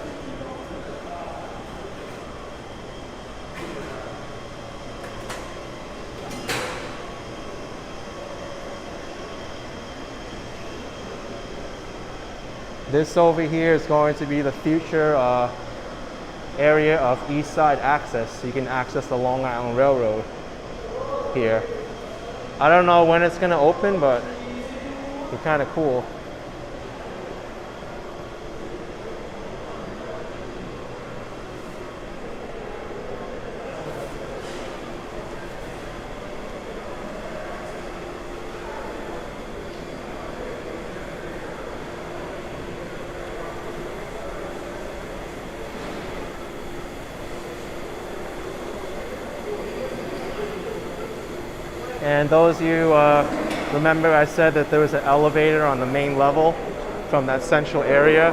This over here is going to be the future area of East Side access. So you can access the Long Island Railroad here. I don't know when it's going to open, but it's kind of cool. And those of you remember I said that there was an elevator on the main level from that central area.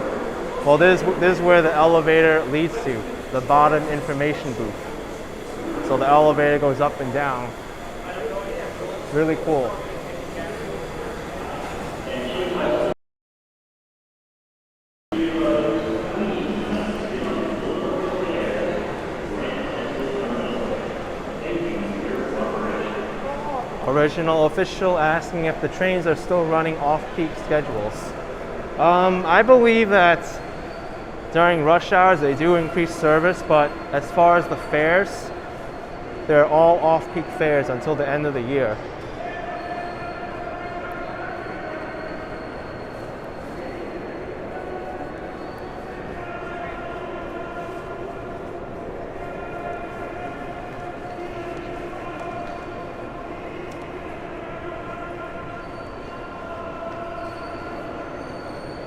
Well, this is where the elevator leads to, the bottom information booth. So the elevator goes up and down. Really cool. Original official asking if the trains are still running off-peak schedules. I believe that during rush hours they do increase service, but as far as the fares, they're all off-peak fares until the end of the year.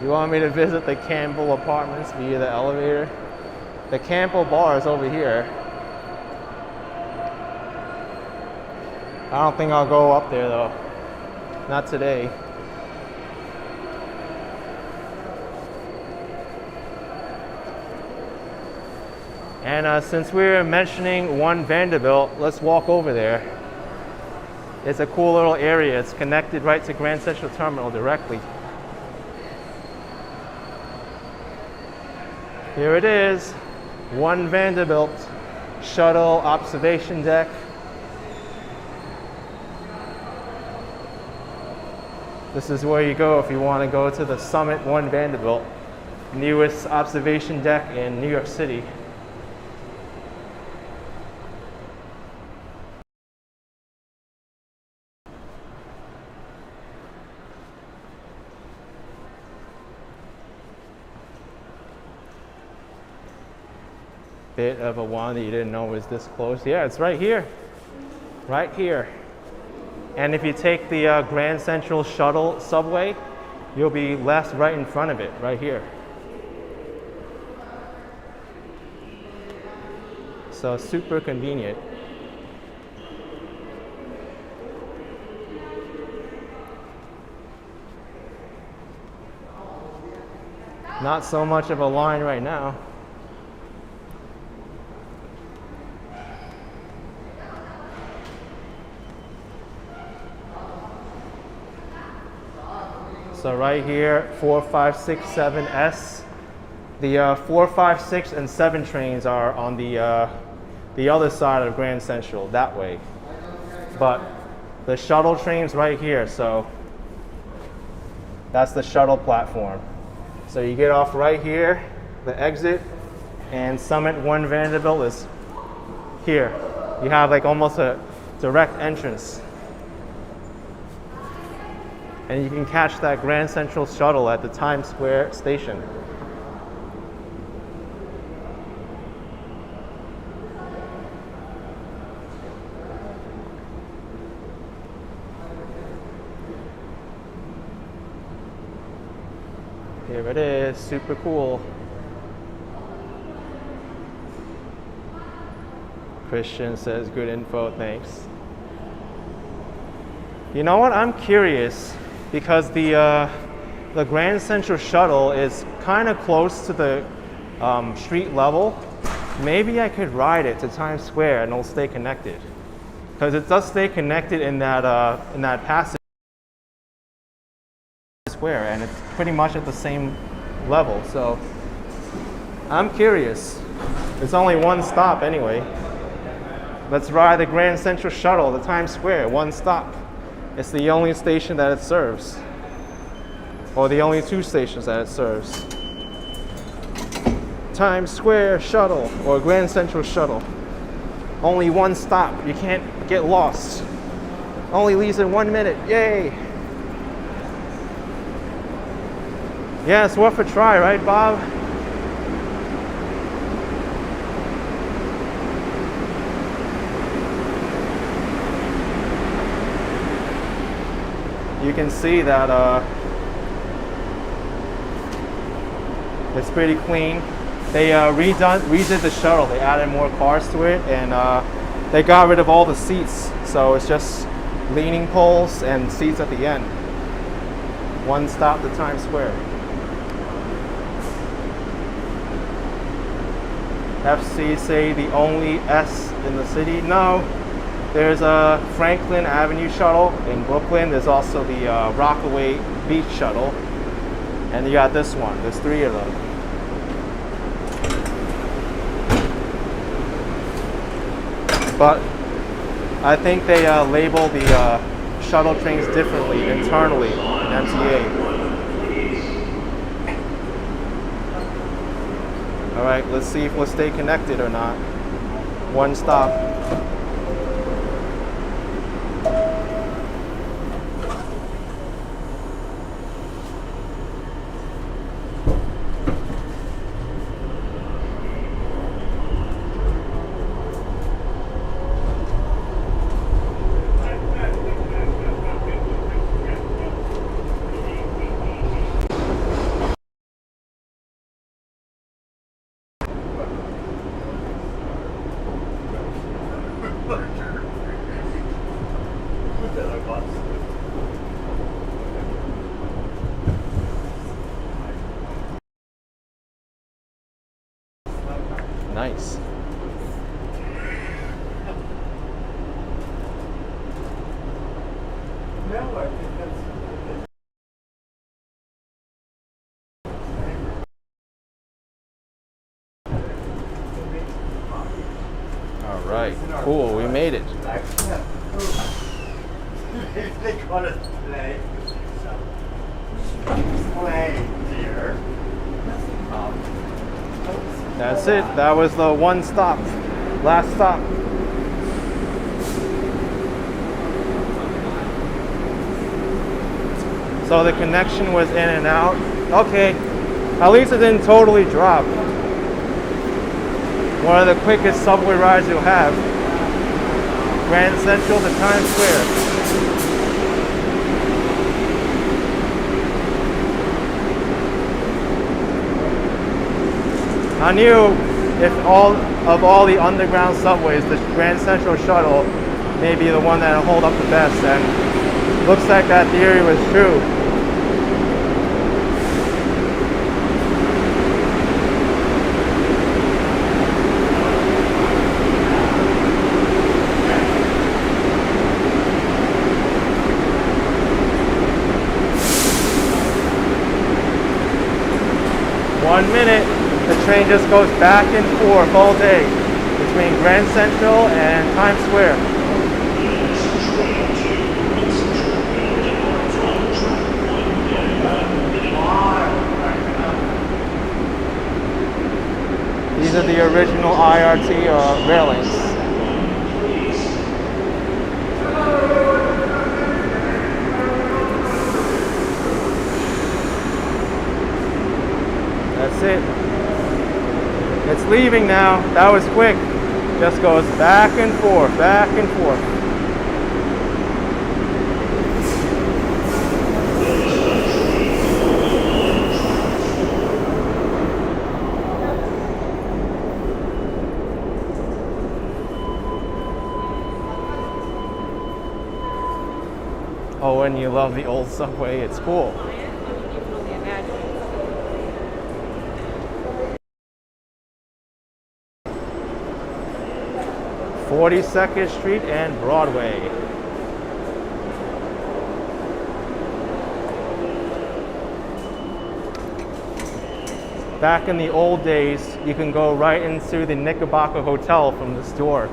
You want me to visit the Campbell Apartments via the elevator? The Campbell Bar is over here. I don't think I'll go up there though. Not today. And since we're mentioning One Vanderbilt, let's walk over there. It's a cool little area. It's connected right to Grand Central Terminal directly. Here it is, One Vanderbilt Shuttle observation deck. This is where you go if you want to go to the Summit One Vanderbilt, newest observation deck in New York City. Bit of a one that you didn't know was this close. Yeah, it's right here. Right here. And if you take the Grand Central Shuttle subway, you'll be left right in front of it, right here. So super convenient. Not so much of a line right now. So right here, 4, 5, 6, 7S. The 4, 5, 6, and 7 trains are on the other side of Grand Central, that way. But the shuttle train's right here, so that's the shuttle platform. So you get off right here, the exit, and Summit One Vanderbilt is here. You have like almost a direct entrance. And you can catch that Grand Central Shuttle at the Times Square station. Here it is, super cool. Christian says, good info, thanks. You know what, I'm curious. Because the Grand Central Shuttle is kind of close to the street level. maybe I could ride it to Times Square and it'll stay connected. Because it does stay connected in that passage square, and it's pretty much at the same level. So I'm curious. It's only one stop anyway. Let's ride the Grand Central Shuttle to Times Square, one stop. It's the only station that it serves. Or the only two stations that it serves. Times Square Shuttle or Grand Central Shuttle. Only one stop. You can't get lost. Only leaves in 1 minute. Yay! Yeah, it's worth a try, right, Bob? You can see that it's pretty clean. They redid the shuttle. They added more cars to it, and they got rid of all the seats. So it's just leaning poles and seats at the end. One stop to Times Square. FC say the only S in the city? No. There's a Franklin Avenue shuttle in Brooklyn. There's also the Rockaway Beach shuttle. And you got this one. There's 3 of them. But I think they label the shuttle trains differently internally in MTA. All right, let's see if we'll stay connected or not. One stop. Nice. All right, cool, we made it. That's it. That was the one stop. Last stop. So the connection was in and out. Okay. At least it didn't totally drop. One of the quickest subway rides you'll have. Grand Central to Times Square. I knew if all the underground subways, the Grand Central Shuttle may be the one that'll hold up the best, and looks like that theory was true. One minute. The train just goes back and forth all day between Grand Central and Times Square. These are the original IRT railings. That's it. It's leaving now. That was quick. Just goes back and forth, back and forth. Oh, and you love the old subway. It's cool. 42nd Street and Broadway. Back in the old days, you can go right into the Knickerbocker Hotel from this door.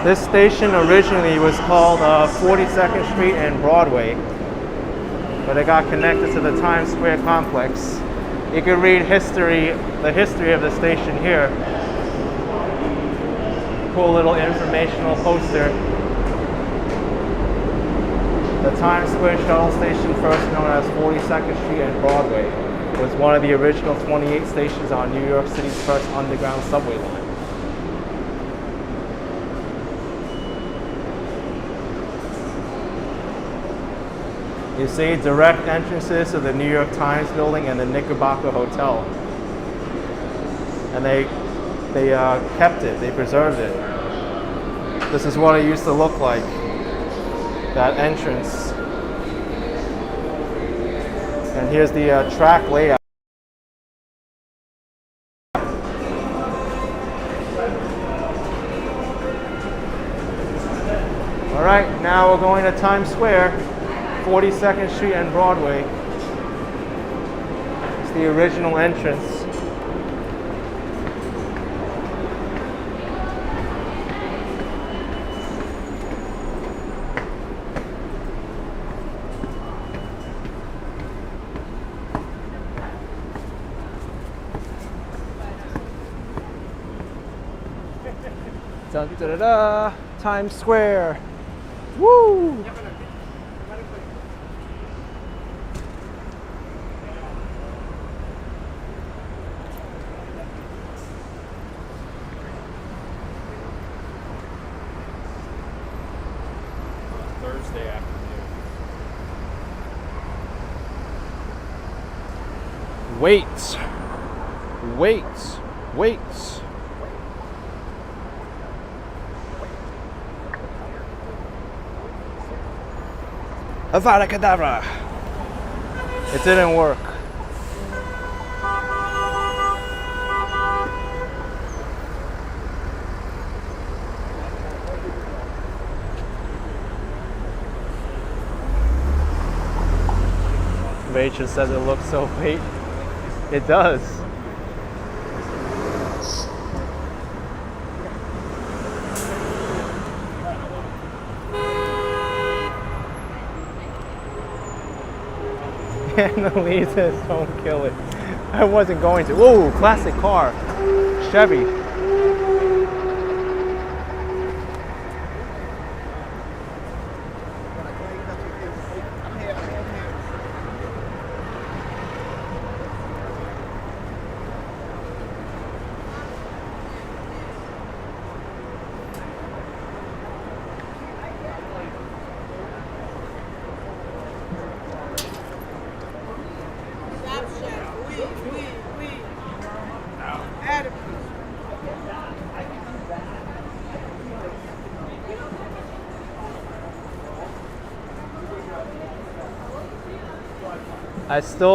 This station originally was called 42nd Street and Broadway, but it got connected to the Times Square complex. You can read the history of the station here. Cool little informational poster. The Times Square Shuttle station, first known as 42nd Street and Broadway, was one of the original 28 stations on New York City's first underground subway line. You see direct entrances to the New York Times building and the Knickerbocker Hotel. And they kept it, they preserved it. This is what it used to look like, that entrance. And here's the track layout. All right, now we're going to Times Square. 42nd Street and Broadway. It's the original entrance. Dun, da, da, da. Times Square. Woo! Thursday afternoon. Wait. Avada Kedavra. It didn't work. Rachel says it looks so fake. It does. Annalisa, don't kill it. I wasn't going to. Ooh, classic car. Chevy.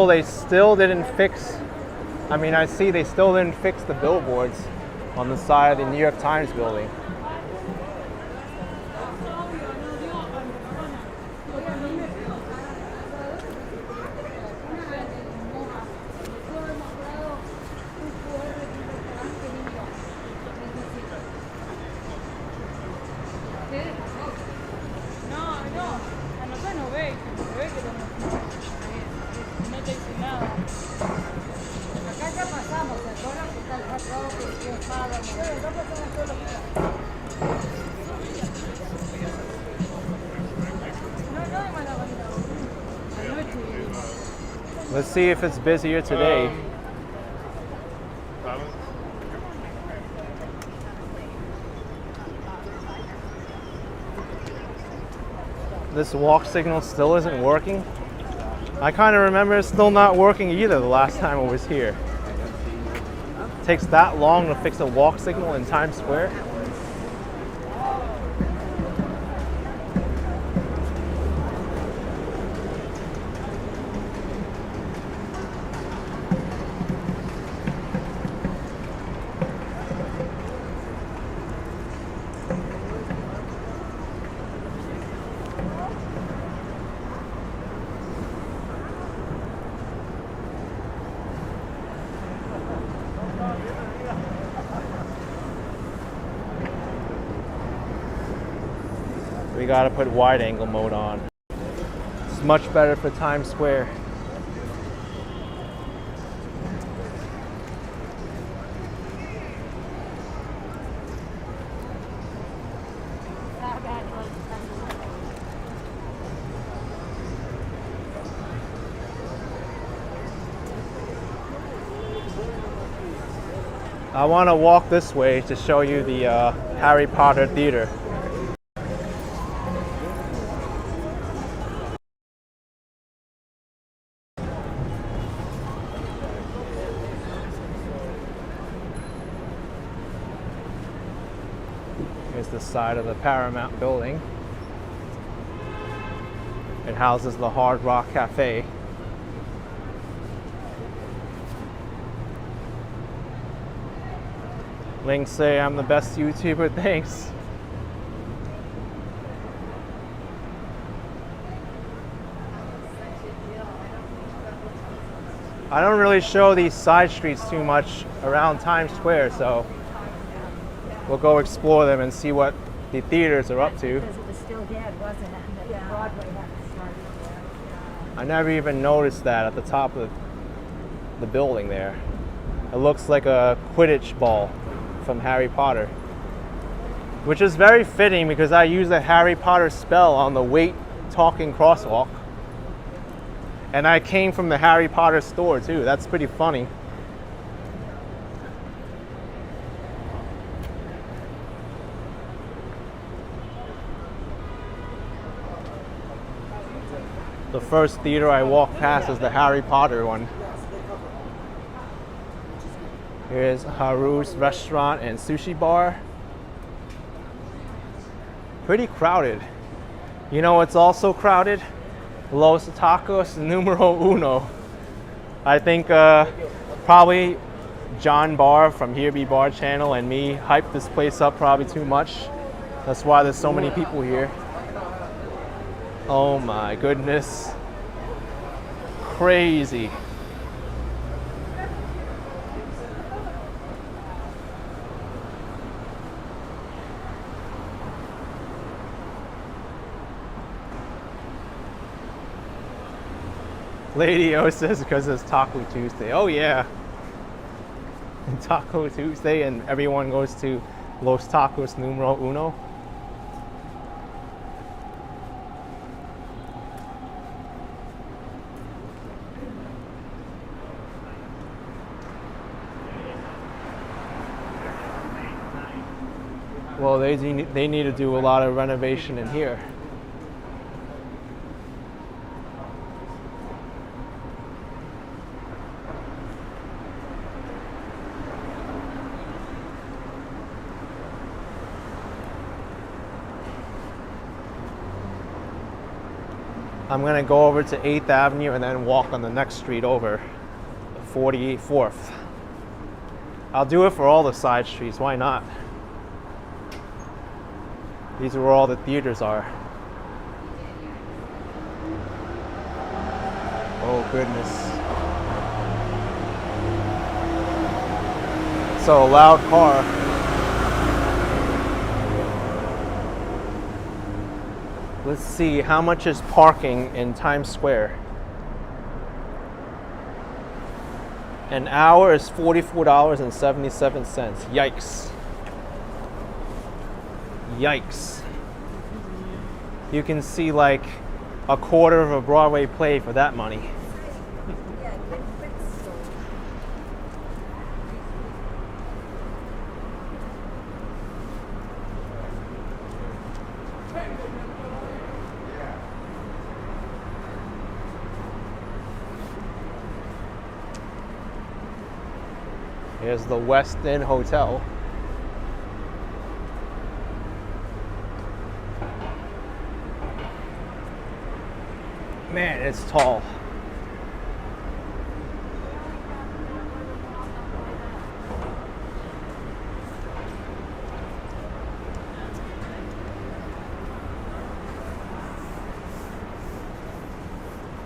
They still didn't fix, I see they still didn't fix the billboards on the side of the New York Times building. Let's see if it's busier today. this walk signal still isn't working. I kind of remember it's still not working either the last time I was here. It takes that long to fix a walk signal in Times Square. We gotta put wide angle mode on. It's much better for Times Square. I want to walk this way to show you the Harry Potter theater. Here's the side of the Paramount building. It houses the Hard Rock Cafe. Links say I'm the best YouTuber, thanks. I don't really show these side streets too much around Times Square, so we'll go explore them and see what the theaters are up to. Because it was still dead, wasn't it? That Broadway hadn't started there. I never even noticed that at the top of the building there. It looks like a Quidditch ball from Harry Potter, which is very fitting because I used a Harry Potter spell on the wait talking crosswalk, and I came from the Harry Potter store too. That's pretty funny. The first theater I walked past is the Harry Potter one. Here's Haru's restaurant and sushi bar. Pretty crowded. You know what's also crowded? Los Tacos Numero Uno. I think probably John Barr from Here Be Bar channel and me hyped this place up probably too much. That's why there's so many people here. Oh my goodness. Crazy. Lady O says because it's Taco Tuesday. Oh yeah. Taco Tuesday and everyone goes to Los Tacos Numero Uno. Well, they need to do a lot of renovation in here. I'm gonna go over to 8th Avenue and then walk on the next street over, 44th. I'll do it for all the side streets, why not? These are where all the theaters are. Oh goodness. So a loud car. Let's see, how much is parking in Times Square? An hour is $44.77. Yikes. Yikes. You can see like a quarter of a Broadway play for that money. Here's the West End Hotel. Man, it's tall.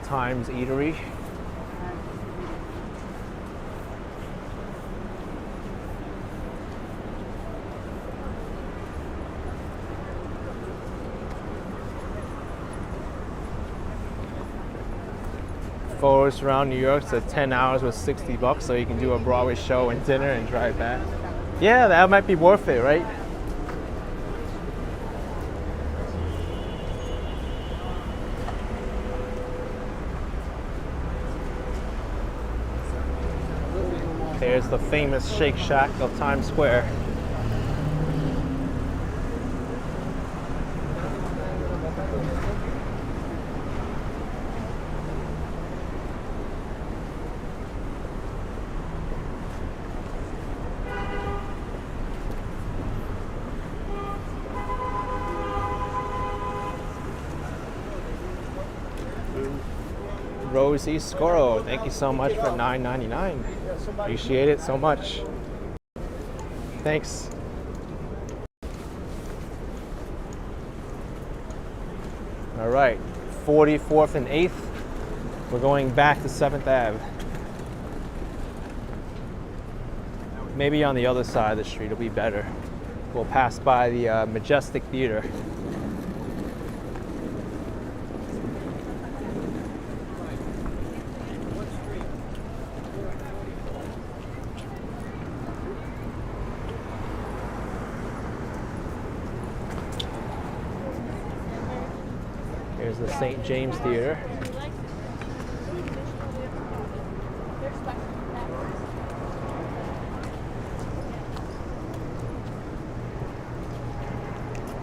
Times Eatery. Forest around New York, so 10 hours with $60, so you can do a Broadway show and dinner and drive back. Yeah, that might be worth it, right? There's the famous Shake Shack of Times Square. Rosie Scoro, thank you so much for $9.99. Appreciate it so much. Thanks. All right, 44th and 8th. We're going back to 7th Ave. Maybe on the other side of the street will be better. We'll pass by the Majestic Theater. Here's the St. James Theater.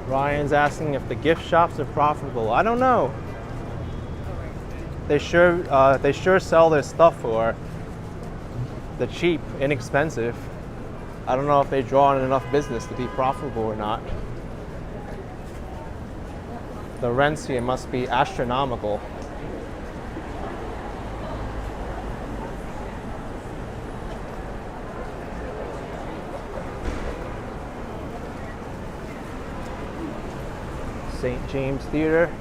Ryan's asking if the gift shops are profitable. I don't know. They sure sell their stuff for the cheap, inexpensive. I don't know if they draw in enough business to be profitable or not. The rents here must be astronomical. St. James Theater.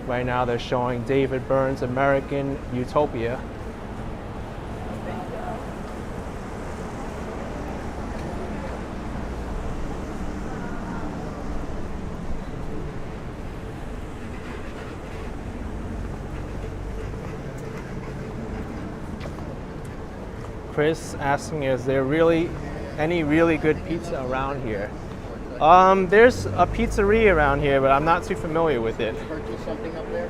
Right now they're showing David Byrne's American Utopia. Chris asking, is there really any really good pizza around here? There's a pizzeria around here, but I'm not too familiar with it. Purchase something up there?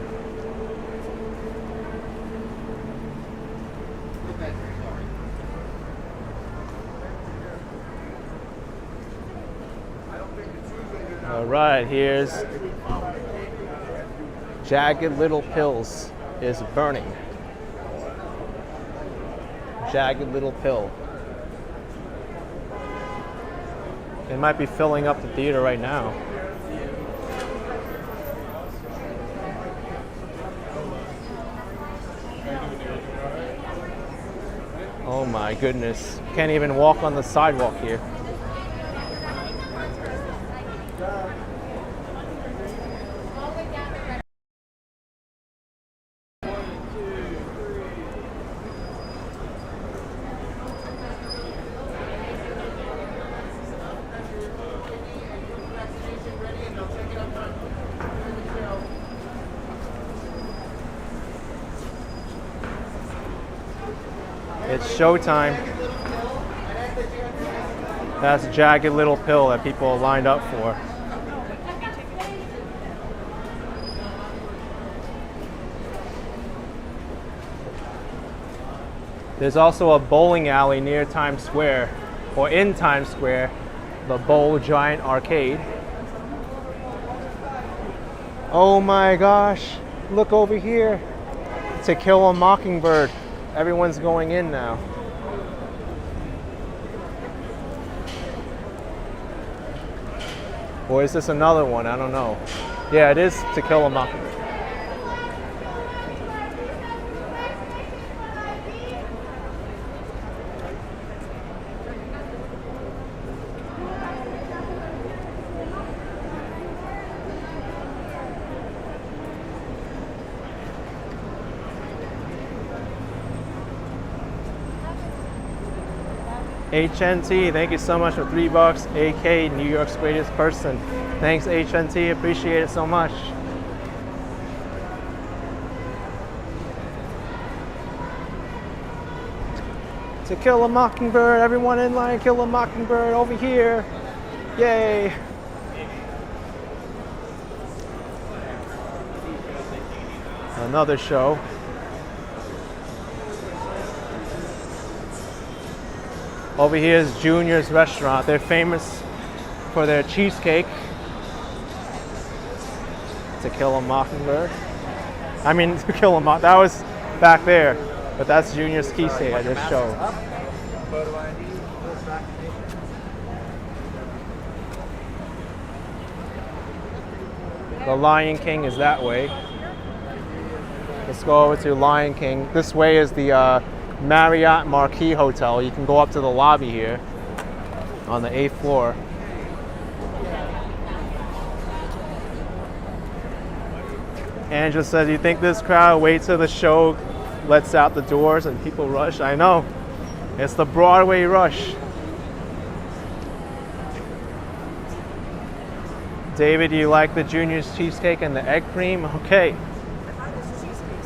All right, here's Jagged Little Pills is burning. Jagged Little Pill. It might be filling up the theater right now. Oh my goodness. Can't even walk on the sidewalk here. It's showtime. That's Jagged Little Pill that people are lined up for. There's also a bowling alley near Times Square, or in Times Square, the Bowl Giant Arcade. Oh my gosh, look over here. To Kill a Mockingbird. Everyone's going in now. Or is this another one? I don't know. Yeah, it is To Kill a Mockingbird. HNT, thank you so much for $3. AK, New York's greatest person. Thanks, HNT, appreciate it so much. To Kill a Mockingbird, everyone in line, kill a mockingbird over here. Yay. Another show. Over here is Junior's Restaurant. They're famous for their cheesecake. To Kill a Mockingbird. I mean, To Kill a Mock. That was back there, but that's Junior's cheesecake I just showed. The Lion King is that way. Let's go over to Lion King. This way is the Marriott Marquis Hotel. You can go up to the lobby here on the 8th floor. Angela says, you think this crowd waits till the show lets out the doors and people rush? I know. It's the Broadway rush. David, do you like the Junior's cheesecake and the egg cream? Okay.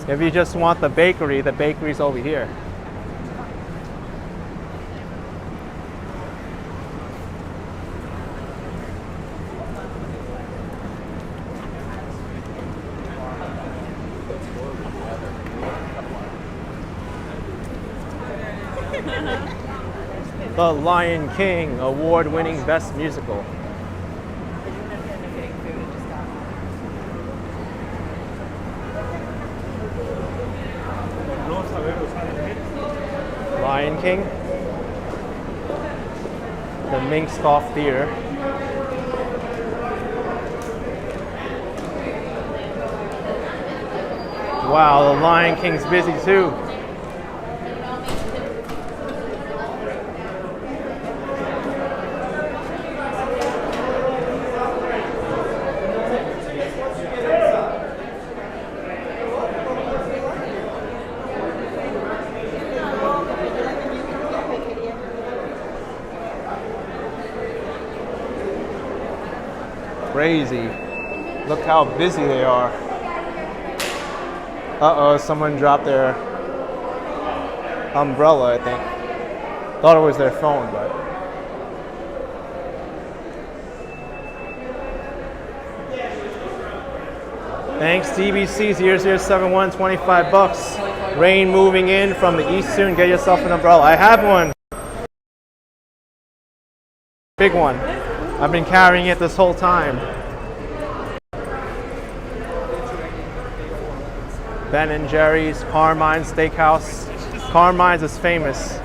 If you just want the bakery's over here. The Lion King, award-winning best musical. Lion King, the Minskoff Theater. Wow, the Lion King's busy too. Crazy. Look how busy they are. Uh-oh, someone dropped their umbrella, I think. Thought it was their phone, but. Thanks, DBC0071, $25. Rain moving in from the east soon. Get yourself an umbrella. I have one. Big one. I've been carrying it this whole time. Ben and Jerry's, Carmine's Steakhouse. Carmine's is famous.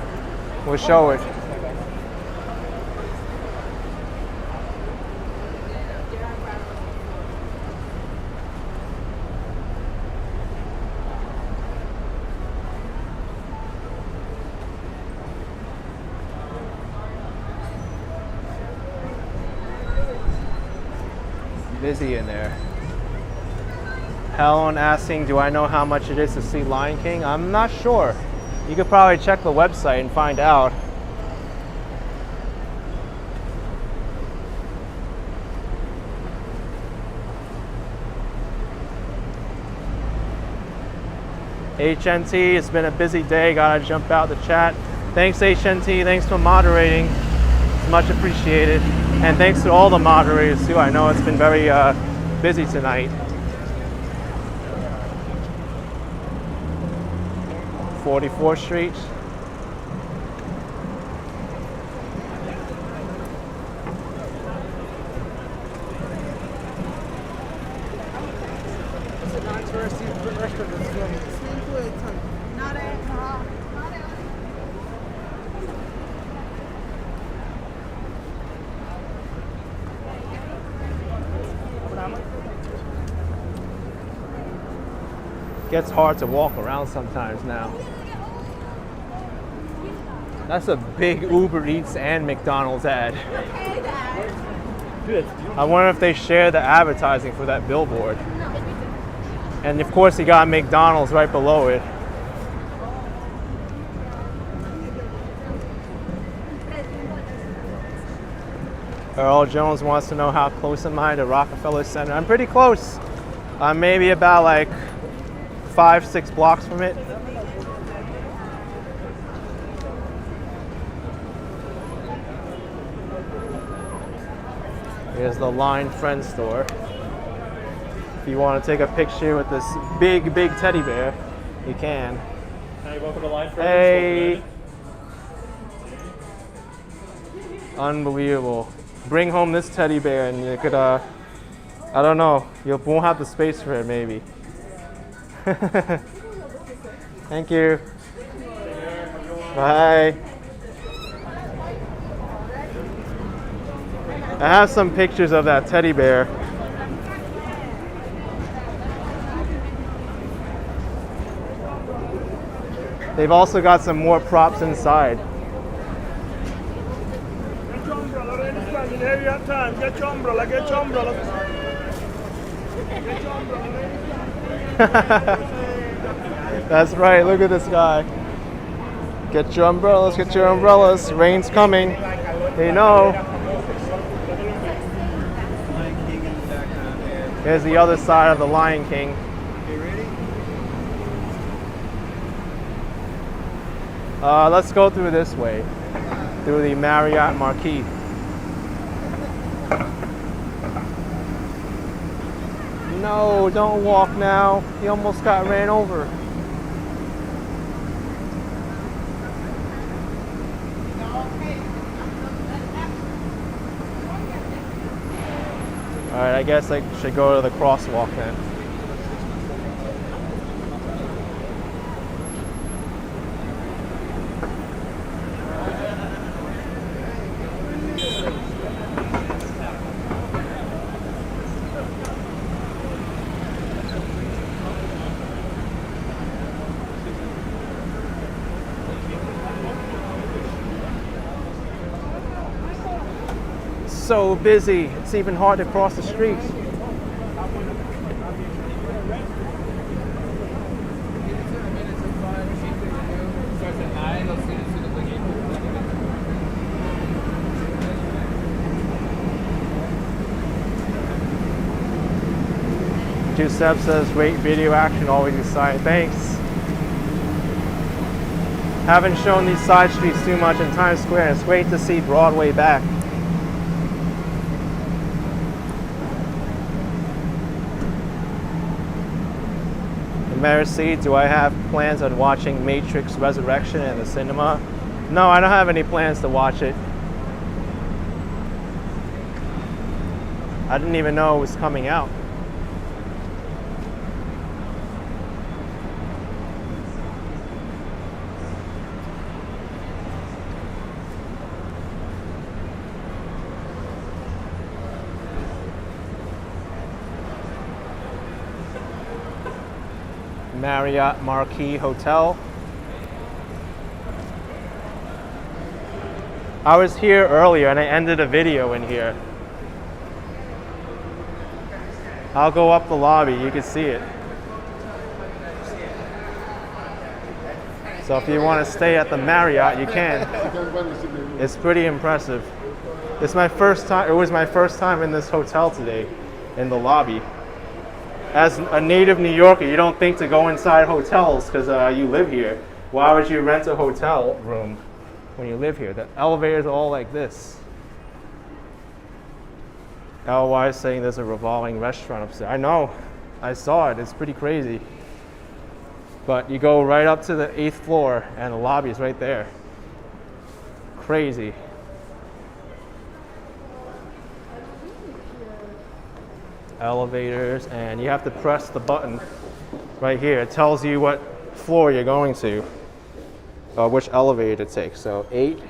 We'll show it. Busy in there. Helen asking, do I know how much it is to see Lion King? I'm not sure. You could probably check the website and find out. HNT, it's been a busy day. Gotta jump out the chat. Thanks, HNT. Thanks for moderating. It's much appreciated. And thanks to all the moderators too. I know it's been very busy tonight. 44th Street. It's a non-touristy restaurant that's filming. Not alcohol. Not alcohol. Gets hard to walk around sometimes now. That's a big Uber Eats and McDonald's ad. I wonder if they share the advertising for that billboard. And of course, you got McDonald's right below it. Earl Jones wants to know how close am I to Rockefeller Center. I'm pretty close. I'm maybe about like 5-6 blocks from it. Here's the Line Friend store. If you want to take a picture with this big teddy bear, you can. Hey, welcome to Line Friends. Hey! Unbelievable. Bring home this teddy bear and you could, I don't know, you won't have the space for it maybe. Thank you. Bye. I have some pictures of that teddy bear. They've also got some more props inside. Get your umbrella, ladies, here you have time. Get your umbrella, get your umbrella. Get your umbrella, ladies. That's right, look at this guy. Get your umbrellas, get your umbrellas. Rain's coming. They know. Here's the other side of the Lion King. Let's go through this way, through the Marriott Marquis. No, don't walk now. You almost got ran over. All right, I guess I should go to the crosswalk then. So busy, it's even hard to cross the street. Giuseppe says, great video action, always exciting. Thanks. Haven't shown these side streets too much in Times Square, and it's great to see Broadway back. Mercy, do I have plans on watching Matrix Resurrection in the cinema? No, I don't have any plans to watch it. I didn't even know it was coming out. Marriott Marquis Hotel. I was here earlier and I ended a video in here. I'll go up the lobby, you can see it. So if you want to stay at the Marriott, you can. It's pretty impressive. It's my first time, it was my first time in this hotel today, in the lobby. As a native New Yorker, you don't think to go inside hotels because you live here. Why would you rent a hotel room when you live here? The elevators are all like this. LY is saying there's a revolving restaurant upstairs. I know, I saw it, it's pretty crazy. But you go right up to the 8th floor and the lobby is right there. Crazy. Elevators, and you have to press the button right here. It tells you what floor you're going to, which elevator to take. So 8,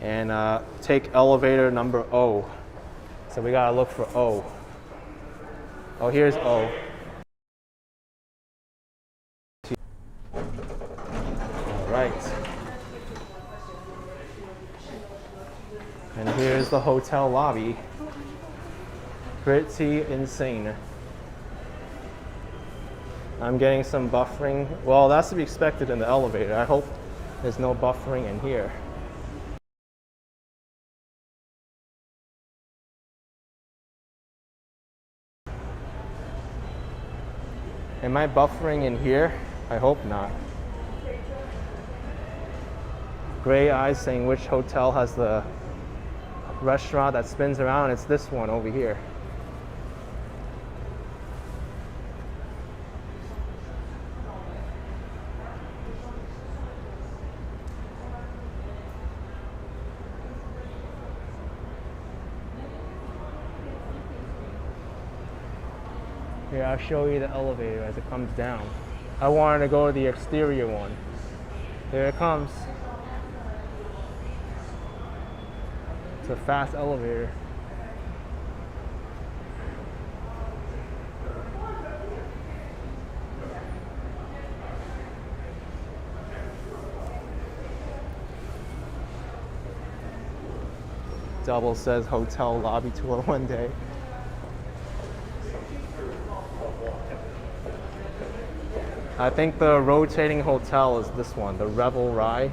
and take elevator number O. So we gotta look for O. Oh, here's O. right. And here's the hotel lobby. Pretty insane. I'm getting some buffering. Well, that's to be expected in the elevator. I hope there's no buffering in here. Am I buffering in here? I hope not. Gray eyes saying which hotel has the restaurant that spins around. It's this one over here. Here, I'll show you the elevator as it comes down. I wanted to go to the exterior one. There it comes. It's a fast elevator. Double says hotel lobby tour one day. I think the rotating hotel is this one, the Revel Rye.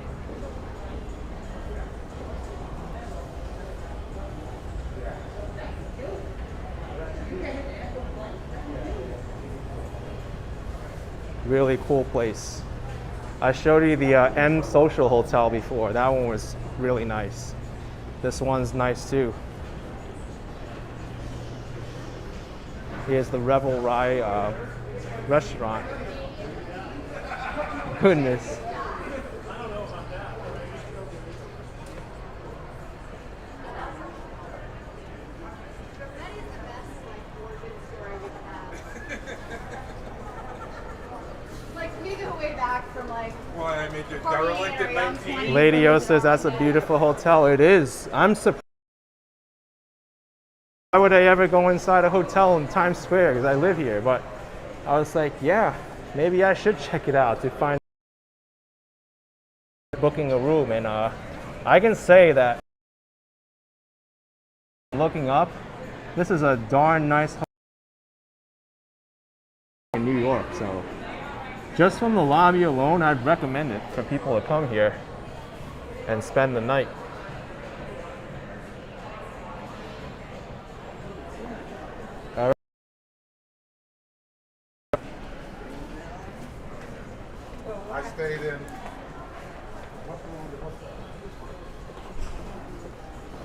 Really cool place. I showed you the M Social Hotel before. That one was really nice. This one's nice too. Here's the Revel Rye restaurant. Goodness. Like, we go way back from like. Why I made you derelict at 19? Lady O says that's a beautiful hotel. It is. I'm surprised. Why would I ever go inside a hotel in Times Square? Because I live here. But I was like, yeah, maybe I should check it out to find booking a room. And I can say that looking up, this is a darn nice hotel in New York. So just from the lobby alone, I'd recommend it for people to come here and spend the night. All right. I stayed in.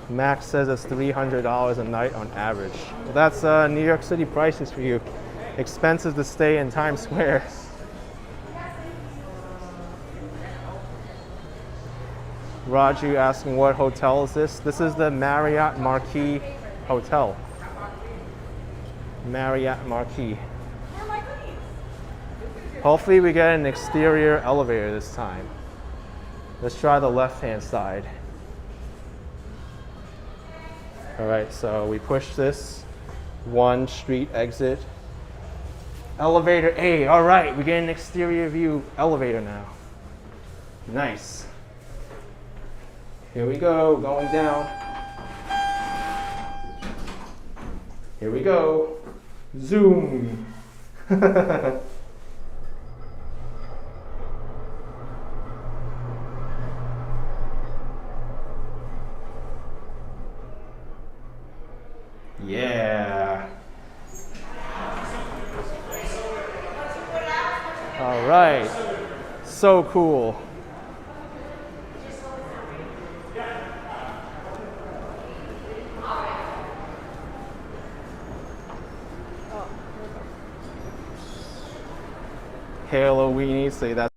Max says it's $300 a night on average. Well, that's New York City prices for you. Expensive to stay in Times Square. Raju asking what hotel is this? This is the Marriott Marquis Hotel. Marriott Marquis. Hopefully we get an exterior elevator this time. Let's try the left-hand side. All right, so we push this. One street exit. Elevator A. All right, we get an exterior view elevator now. Nice. Here we go, going down. Here we go. Zoom. Yeah. All right. So cool. Halo weenie, say that.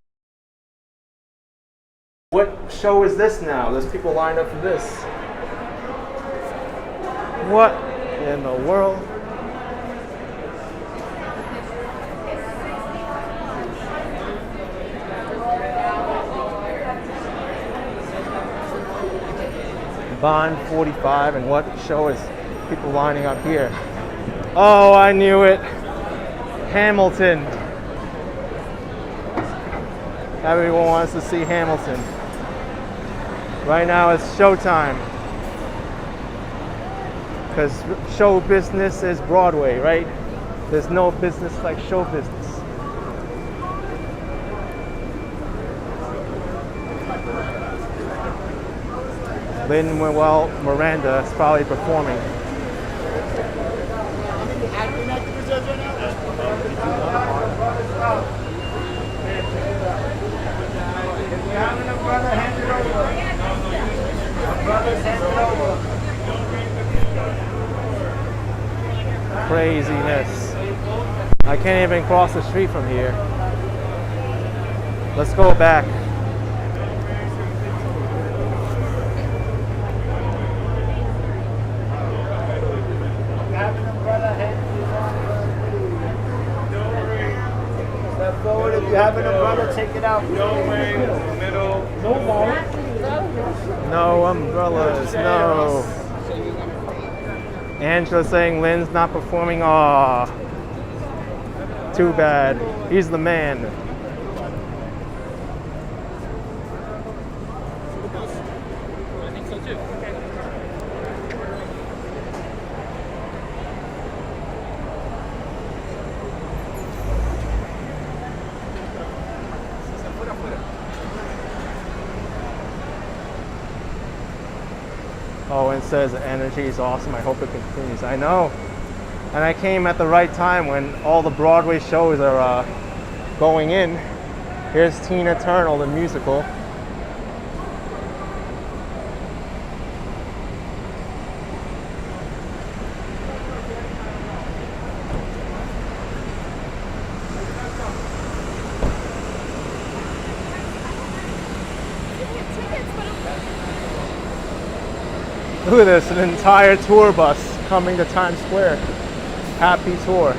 What show is this now? There's people lined up for this. What in the world? Bond 45, and what show is people lining up here? Oh, I knew it. Hamilton. Everyone wants to see Hamilton. Right now it's showtime. Because show business is Broadway, right? There's no business like show business. Lin-Manuel Miranda is probably performing. Craziness. I can't even cross the street from here. Let's go back. Step forward. If you have an umbrella, take it out. No way, middle. No umbrellas, no. Angela saying Lynn's not performing. Aw, too bad. He's the man. I think so too. Oh, and it says energy is awesome. I hope it continues. I know. And I came at the right time when all the Broadway shows are going in. Here's Tina Turner, the musical. Look at this, an entire tour bus coming to Times Square. Happy tour.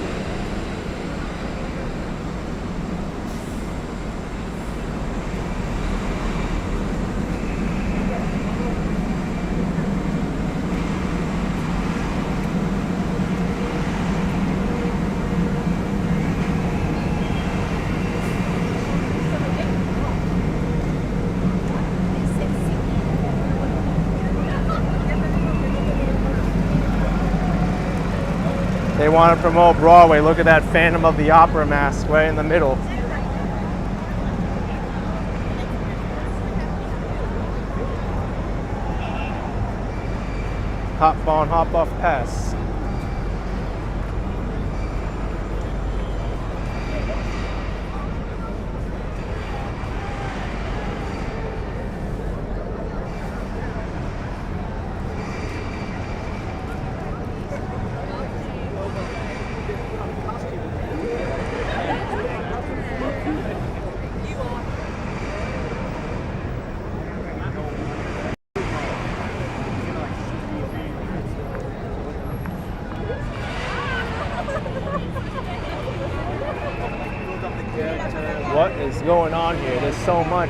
They want to promote Broadway. Look at that Phantom of the Opera mask right in the middle. Hop on, hop off pass. What is going on here? There's so much.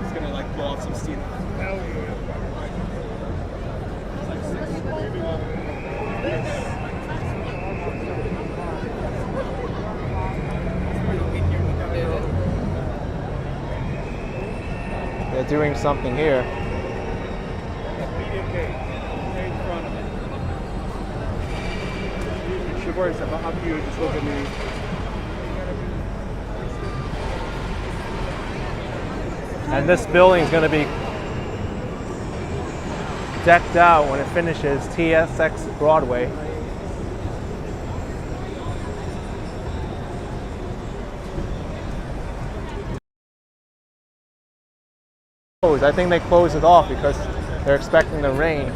It's gonna like blow off some steam. They're doing something here. Up you just look at me. And this building is going to be decked out when it finishes TSX Broadway. I think they closed it off because they're expecting the rain.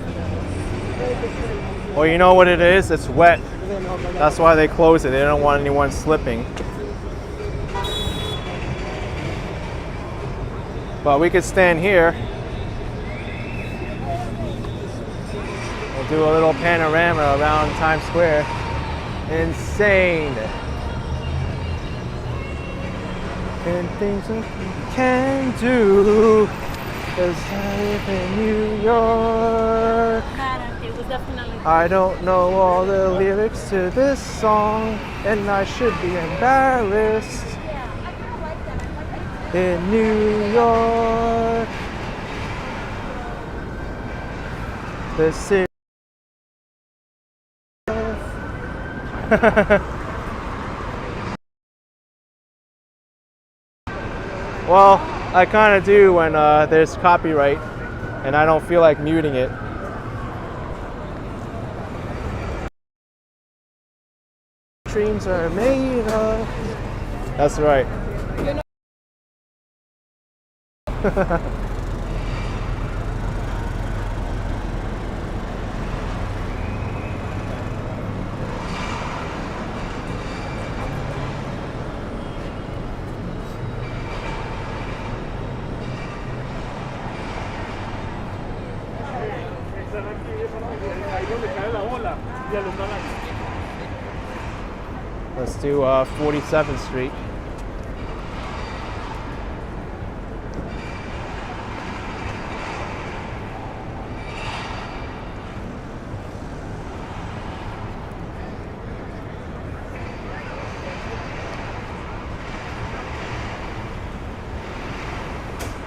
Well, you know what it is? It's wet. That's why they close it. They don't want anyone slipping. But we could stand here. We'll do a little panorama around Times Square. Insane. And things we can do. 'Cause I live in New York. was definitely. I don't know all the lyrics to this song, and I should be embarrassed. Yeah, I kind of like that. In New York, the city. Well, I kind of do when there's copyright and I don't feel like muting it. Dreams are made of. That's right. Let's do 47th Street.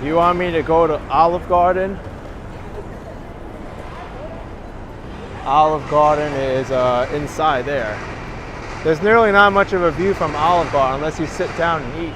You want me to go to Olive Garden? Olive Garden is inside there. There's nearly not much of a view from Olive Garden unless you sit down and eat.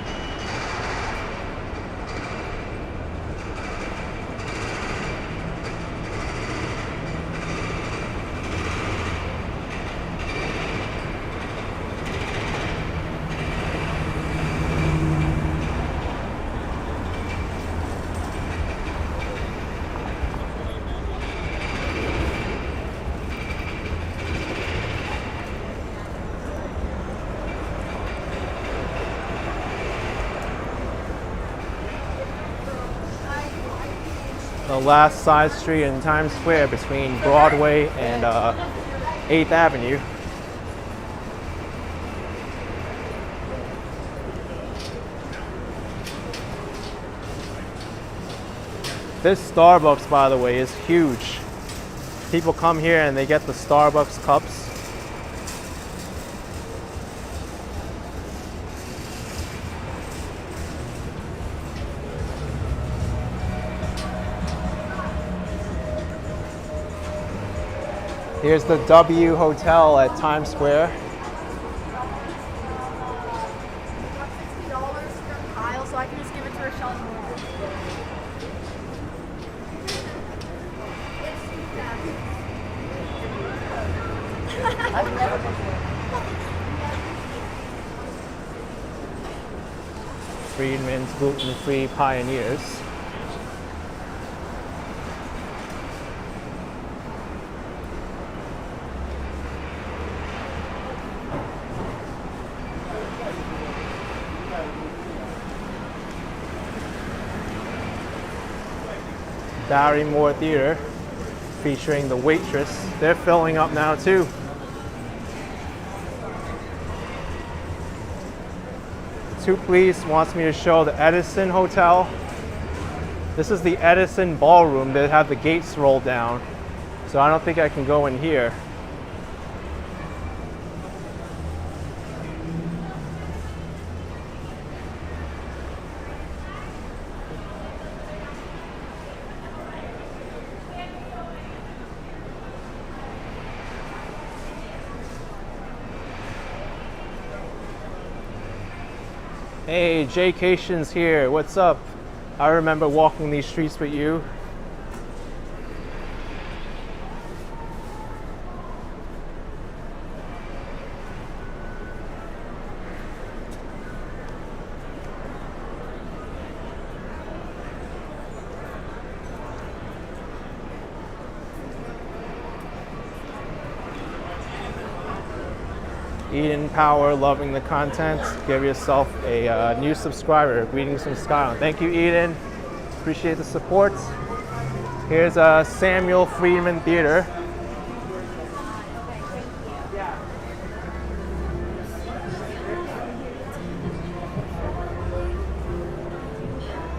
The last side street in Times Square between Broadway and 8th Avenue. This Starbucks, by the way, is huge. People come here and they get the Starbucks cups. Here's the W Hotel at Times Square. $60 from Kyle, so I can just give it to her. Shuttle. Friedman's gluten-free pioneers. Barrymore Theater featuring The Waitress. They're filling up now too. Two Police wants me to show the Edison Hotel. This is the Edison ballroom. They have the gates rolled down, so I don't think I can go in here. Hey, Jaycation's here. What's up? I remember walking these streets with you. Eden Power, loving the content. Give yourself a new subscriber. Greetings from Scotland. Thank you, Eden. Appreciate the support. Here's Samuel Friedman Theater.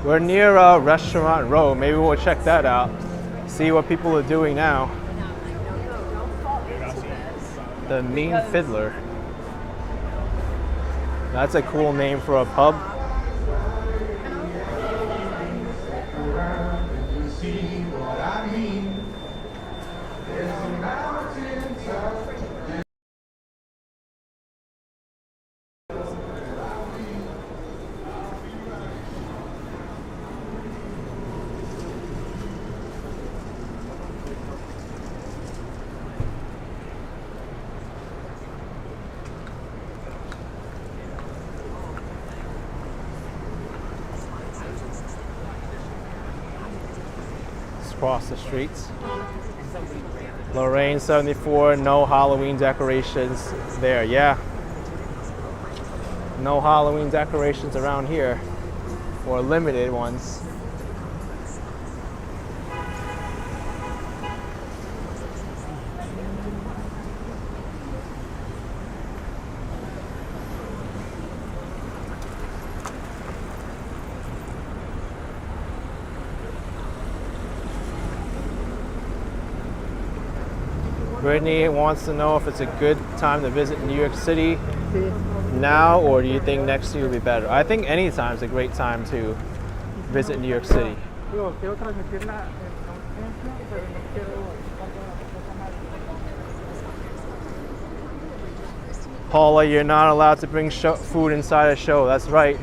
We're near Restaurant Row. Maybe we'll check that out. See what people are doing now. The Mean Fiddler. That's a cool name for a pub. Across the streets. Lorraine 74, no Halloween decorations there. Yeah. No Halloween decorations around here, or limited ones. Brittany wants to know if it's a good time to visit New York City now, or do you think next year will be better? I think any time is a great time to visit New York City. Digo, quiero transmitir la conciencia, pero no quiero tampoco una cosa más. Paula, you're not allowed to bring food inside a show. That's right.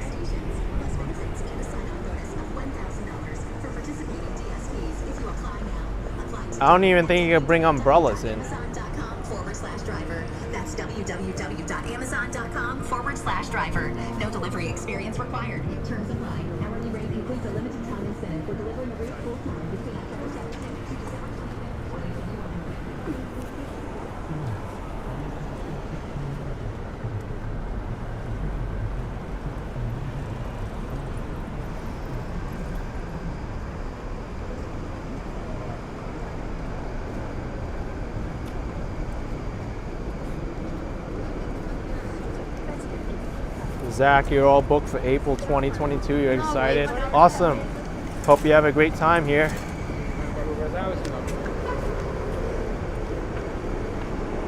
I don't even think you can bring umbrellas in. Amazon.com/driver. That's www.amazon.com/driver. No delivery experience required. Terms apply. Hourly rate includes a limited time incentive for delivering a rate full time between October 7th and 2022. Zach, you're all booked for April 2022. You're excited? Awesome. Hope you have a great time here.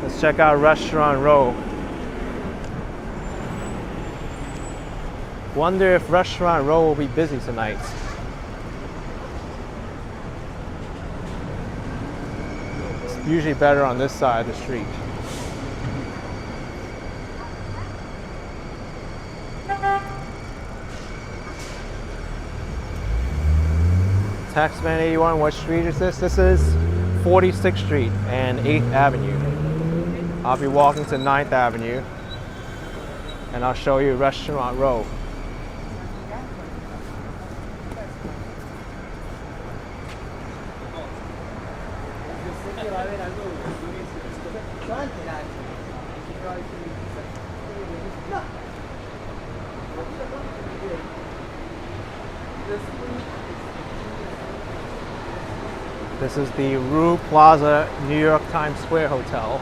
Let's check out Restaurant Row. Wonder if Restaurant Row will be busy tonight. It's usually better on this side of the street. Taxman 81, what street is this? This is 46th Street and 8th Avenue. I'll be walking to 9th Avenue and I'll show you Restaurant Row. This is the Rue Plaza New York Times Square Hotel.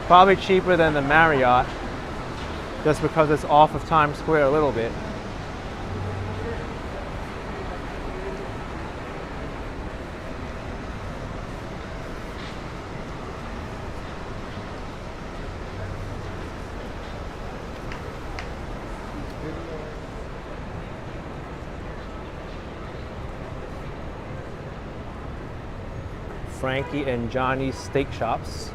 Probably cheaper than the Marriott, just because it's off of Times Square a little bit. Frankie and Johnny's Steak Shops.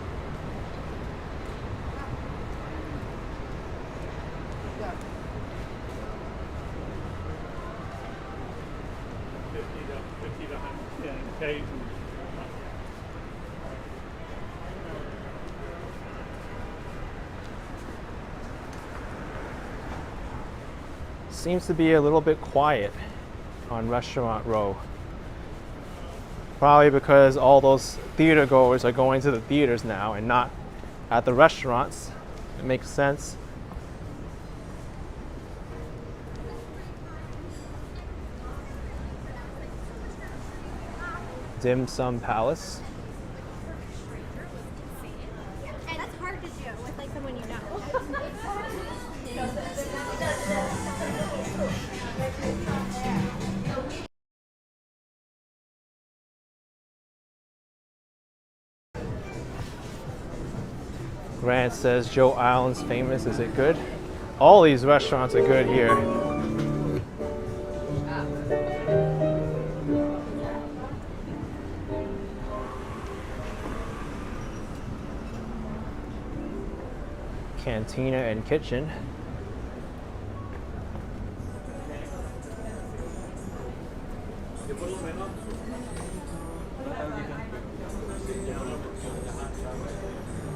Seems to be a little bit quiet on Restaurant Row. Probably because all those theater goers are going to the theaters now and not at the restaurants. It makes sense. Dim Sum Palace. And that's hard to do with like someone you know. Grant says Joe Island's famous. Is it good? All these restaurants are good here. Cantina and kitchen.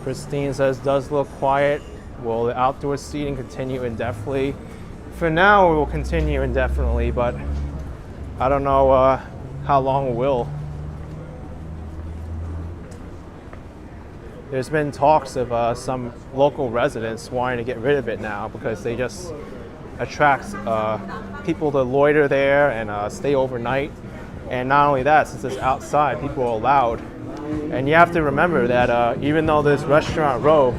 Christine says, does look quiet. Will the outdoor seating continue indefinitely? For now, it will continue indefinitely, but I don't know how long it will. There's been talks of some local residents wanting to get rid of it now because they just attract people to loiter there and stay overnight. And not only that, since it's outside, people are allowed. And you have to remember that even though there's Restaurant Row,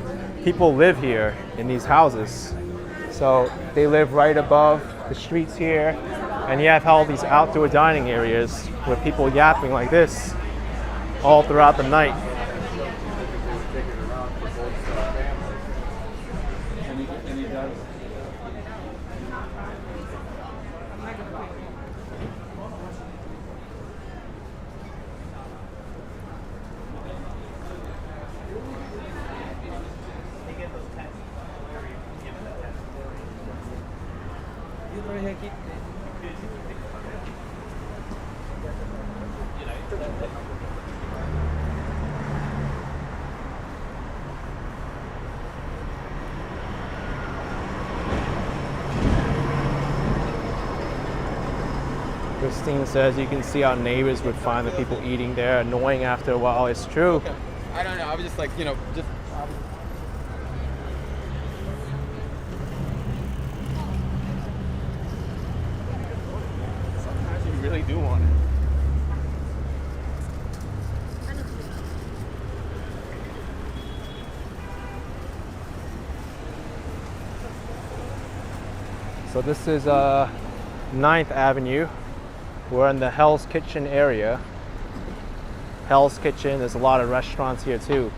people live here in these houses. So they live right above the streets here. And you have all these outdoor dining areas with people yapping like this all throughout the night. Christine says you can see how neighbors would find the people eating there annoying after a while. It's true. I don't know. I was just like, you know, just. Sometimes you really do want it. So this is 9th Avenue. We're in the Hell's Kitchen area. Hell's Kitchen, there's a lot of restaurants here too.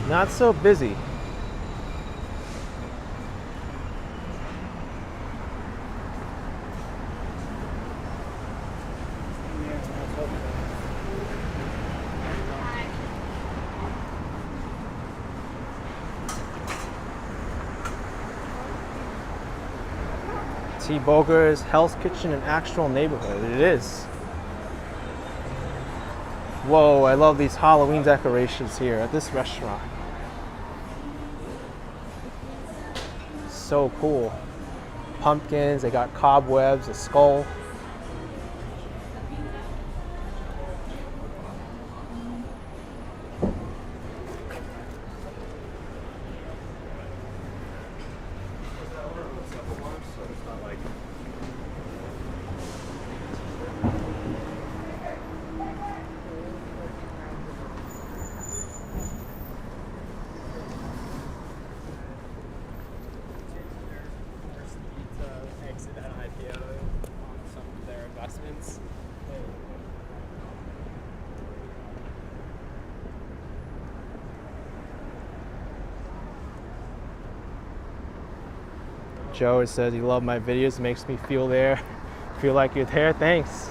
Not so busy. T. Boger's Hell's Kitchen, an actual neighborhood. It is. Whoa, I love these Halloween decorations here at this restaurant. So cool. Pumpkins, they got cobwebs, a skull. Joe says you love my videos, makes me feel like you're there. Thanks.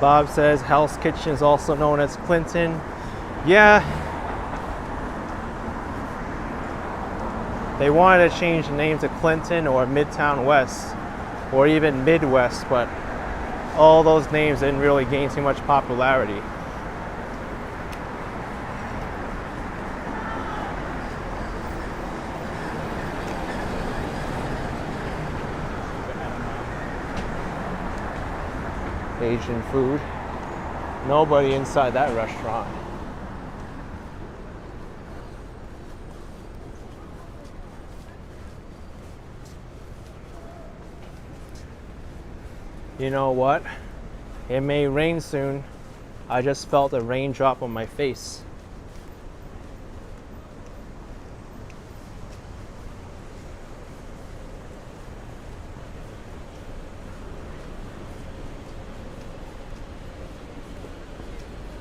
Bob says Hell's Kitchen is also known as Clinton. Yeah. They wanted to change the name to Clinton or Midtown West or even Midwest, but all those names didn't really gain too much popularity. Asian food. Nobody inside that restaurant. You know what? It may rain soon. I just felt a raindrop on my face.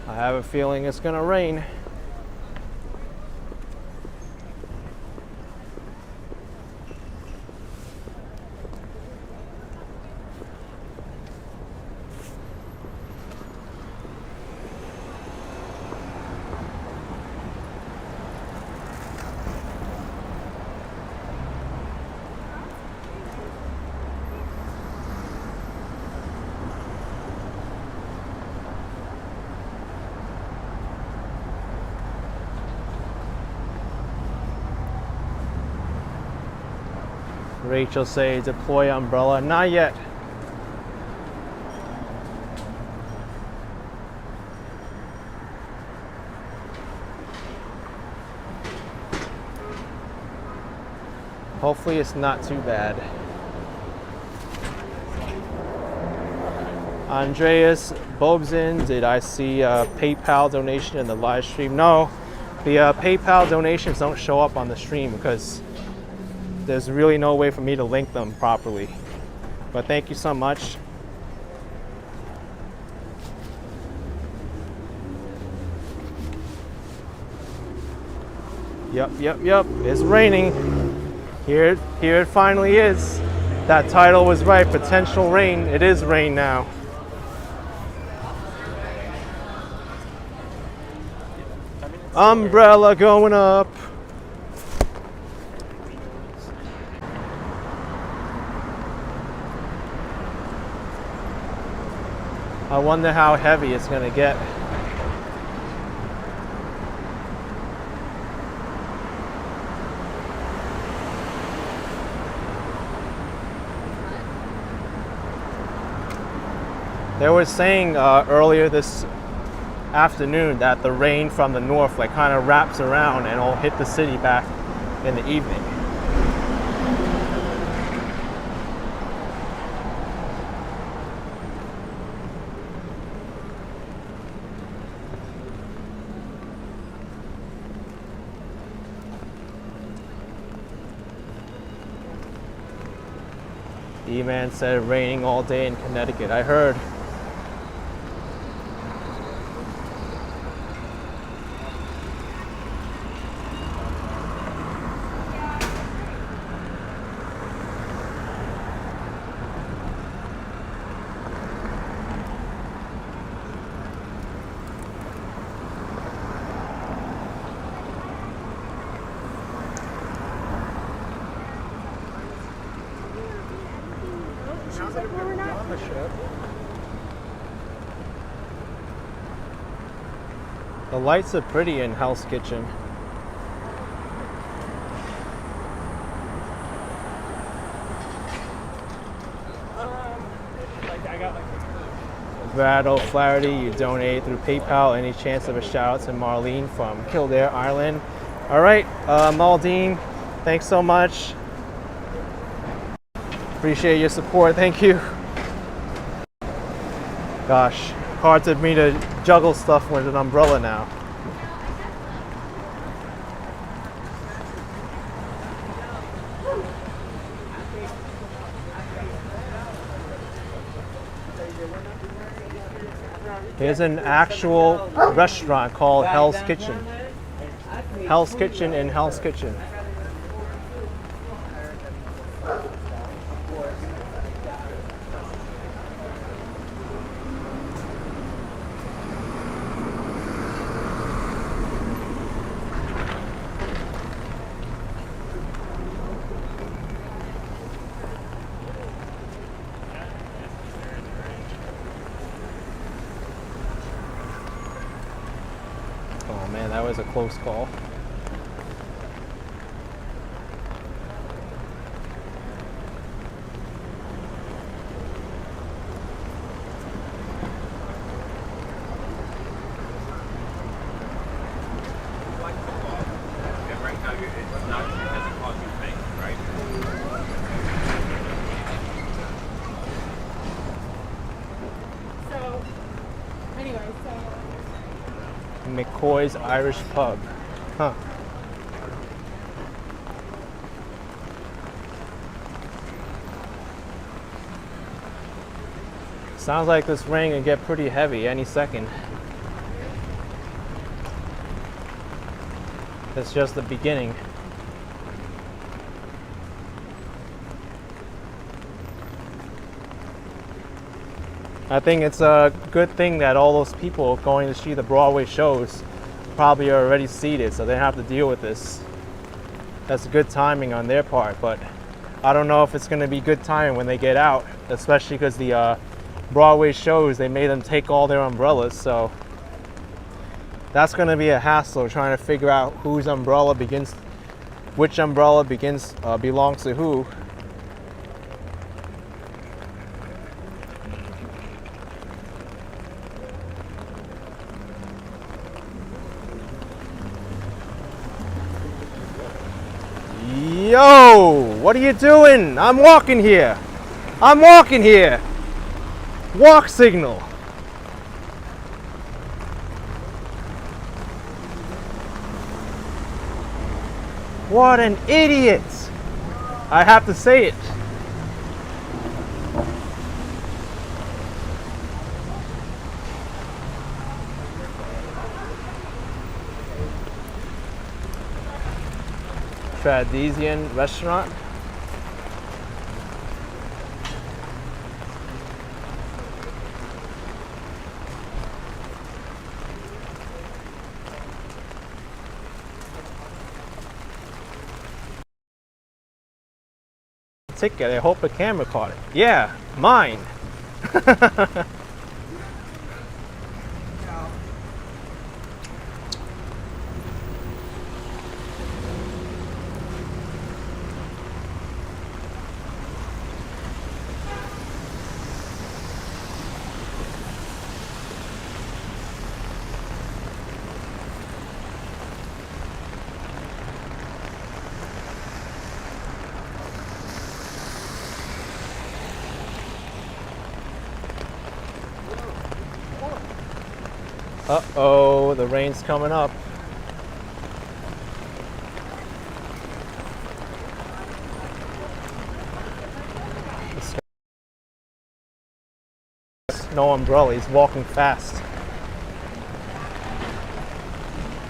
I have a feeling it's gonna rain. Rachel says deploy umbrella. Not yet. Hopefully it's not too bad. Andreas Bobzin, did I see a PayPal donation in the live stream? No, the PayPal donations don't show up on the stream because there's really no way for me to link them properly. But thank you so much. Yep, it's raining. Here it finally is. That title was right, potential rain. It is rain now. Umbrella going up. I wonder how heavy it's gonna get. They were saying earlier this afternoon that the rain from the north like kind of wraps around and will hit the city back in the evening. E-Man said raining all day in Connecticut. I heard. The lights are pretty in Hell's Kitchen. Brad O'Flaherty, you donate through PayPal. Any chance of a shout out to Marlene from Kildare, Ireland? All right, Maldine, thanks so much. Appreciate your support. Thank you. Gosh, hard for me to juggle stuff with an umbrella now. There's an actual restaurant called Hell's Kitchen. Hell's Kitchen in Hell's Kitchen. That was a close call. McCoy's Irish Pub. Huh. Sounds like this rain will get pretty heavy any second. It's just the beginning. I think it's a good thing that all those people going to see the Broadway shows probably are already seated, so they don't have to deal with this. That's good timing on their part, but I don't know if it's going to be good timing when they get out, especially because the Broadway shows, they made them take all their umbrellas, so that's going to be a hassle trying to figure out which umbrella belongs to who. Yo, what are you doing? I'm walking here. I'm walking here. Walk signal. What an idiot. I have to say it. Tradisian restaurant. Ticket. I hope a camera caught it. Yeah, mine. Uh-oh, the rain's coming up. No umbrella, he's walking fast.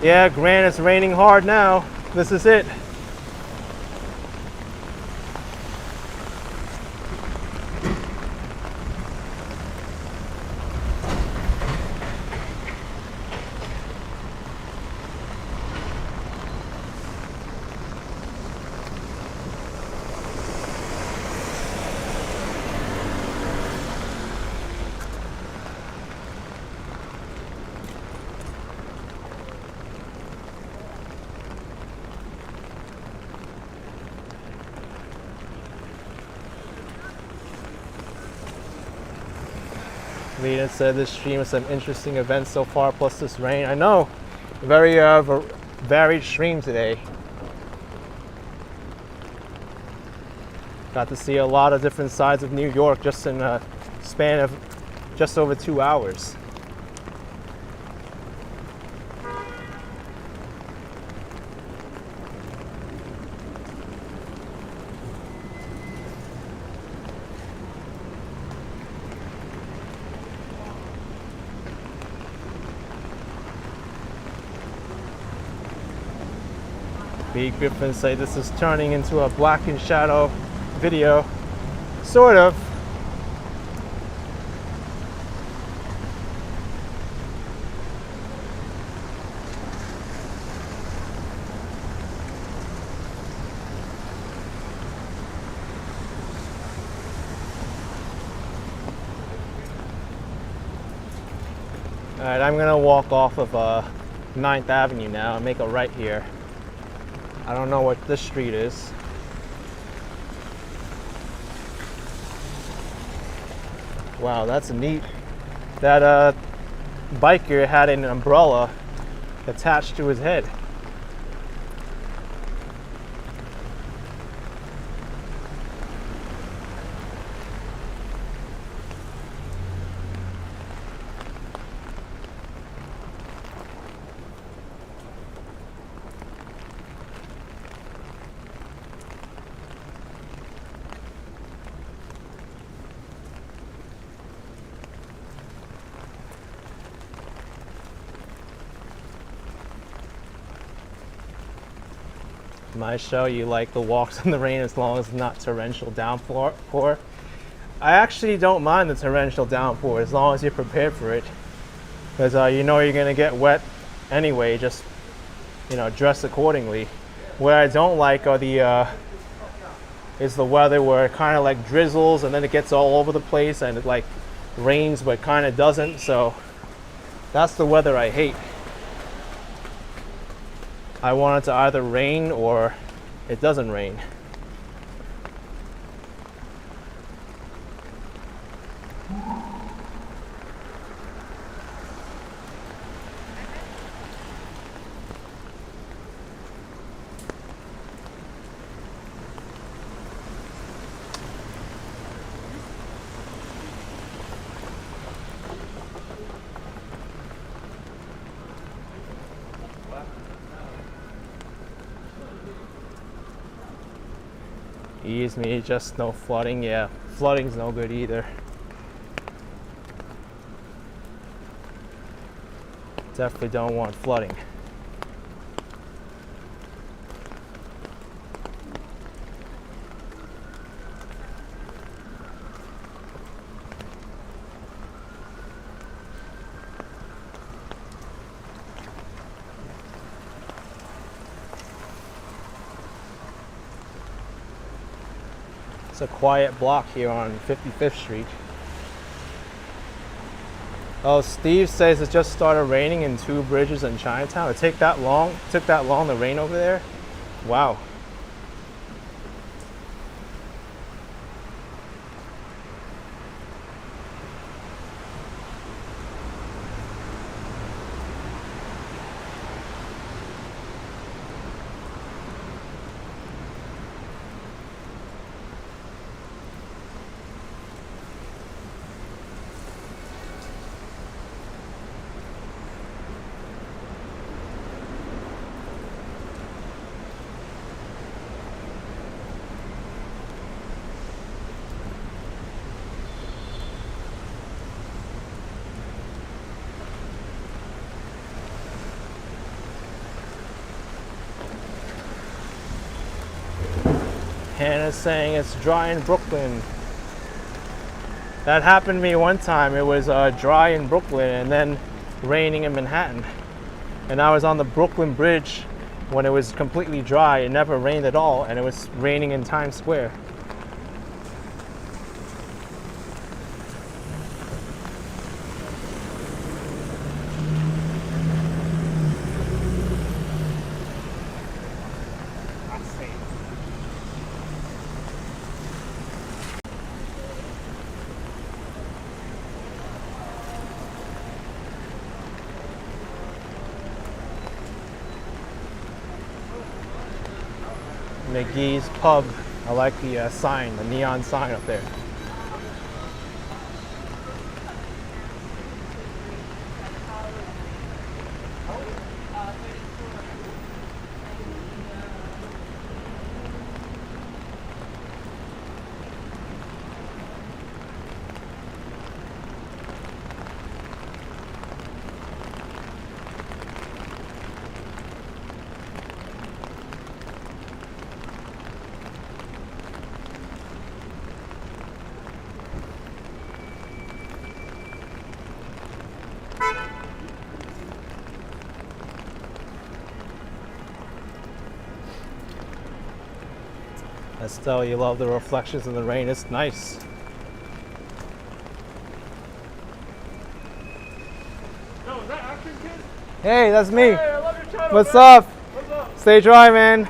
Yeah, Grant, it's raining hard now. This is it. Lena said this stream has some interesting events so far, plus this rain. I know, very varied stream today. Got to see a lot of different sides of New York just in a span of just over 2 hours. B. Griffin say this is turning into a black and shadow video. Sort of. Alright, I'm gonna walk off of 9th Avenue now and make a right here. I don't know what this street is. Wow, that's neat. That biker had an umbrella attached to his head. Might show you like the walks in the rain as long as it's not torrential downpour. I actually don't mind the torrential downpour as long as you're prepared for it, because you know you're gonna get wet anyway. Just dress accordingly. What I don't like are is the weather where it kind of like drizzles and then it gets all over the place and it like rains but kind of doesn't. So that's the weather I hate. I want it to either rain or it doesn't rain. Ease me, just no flooding. Yeah, flooding's no good either. Definitely don't want flooding. It's a quiet block here on 55th Street. Oh, Steve says it just started raining in 2 bridges in Chinatown. It took that long? Took that long to rain over there? Wow. Hannah's saying it's dry in Brooklyn. That happened to me one time. It was dry in Brooklyn and then raining in Manhattan. And I was on the Brooklyn Bridge when it was completely dry. It never rained at all, and it was raining in Times Square. McGee's Pub. I like the sign, the neon sign up there. Estelle, you love the reflections in the rain. It's nice. Yo, is that Action Kid? Hey, that's me. Hey, I love your channel. What's man. up? What's up? Stay dry, man.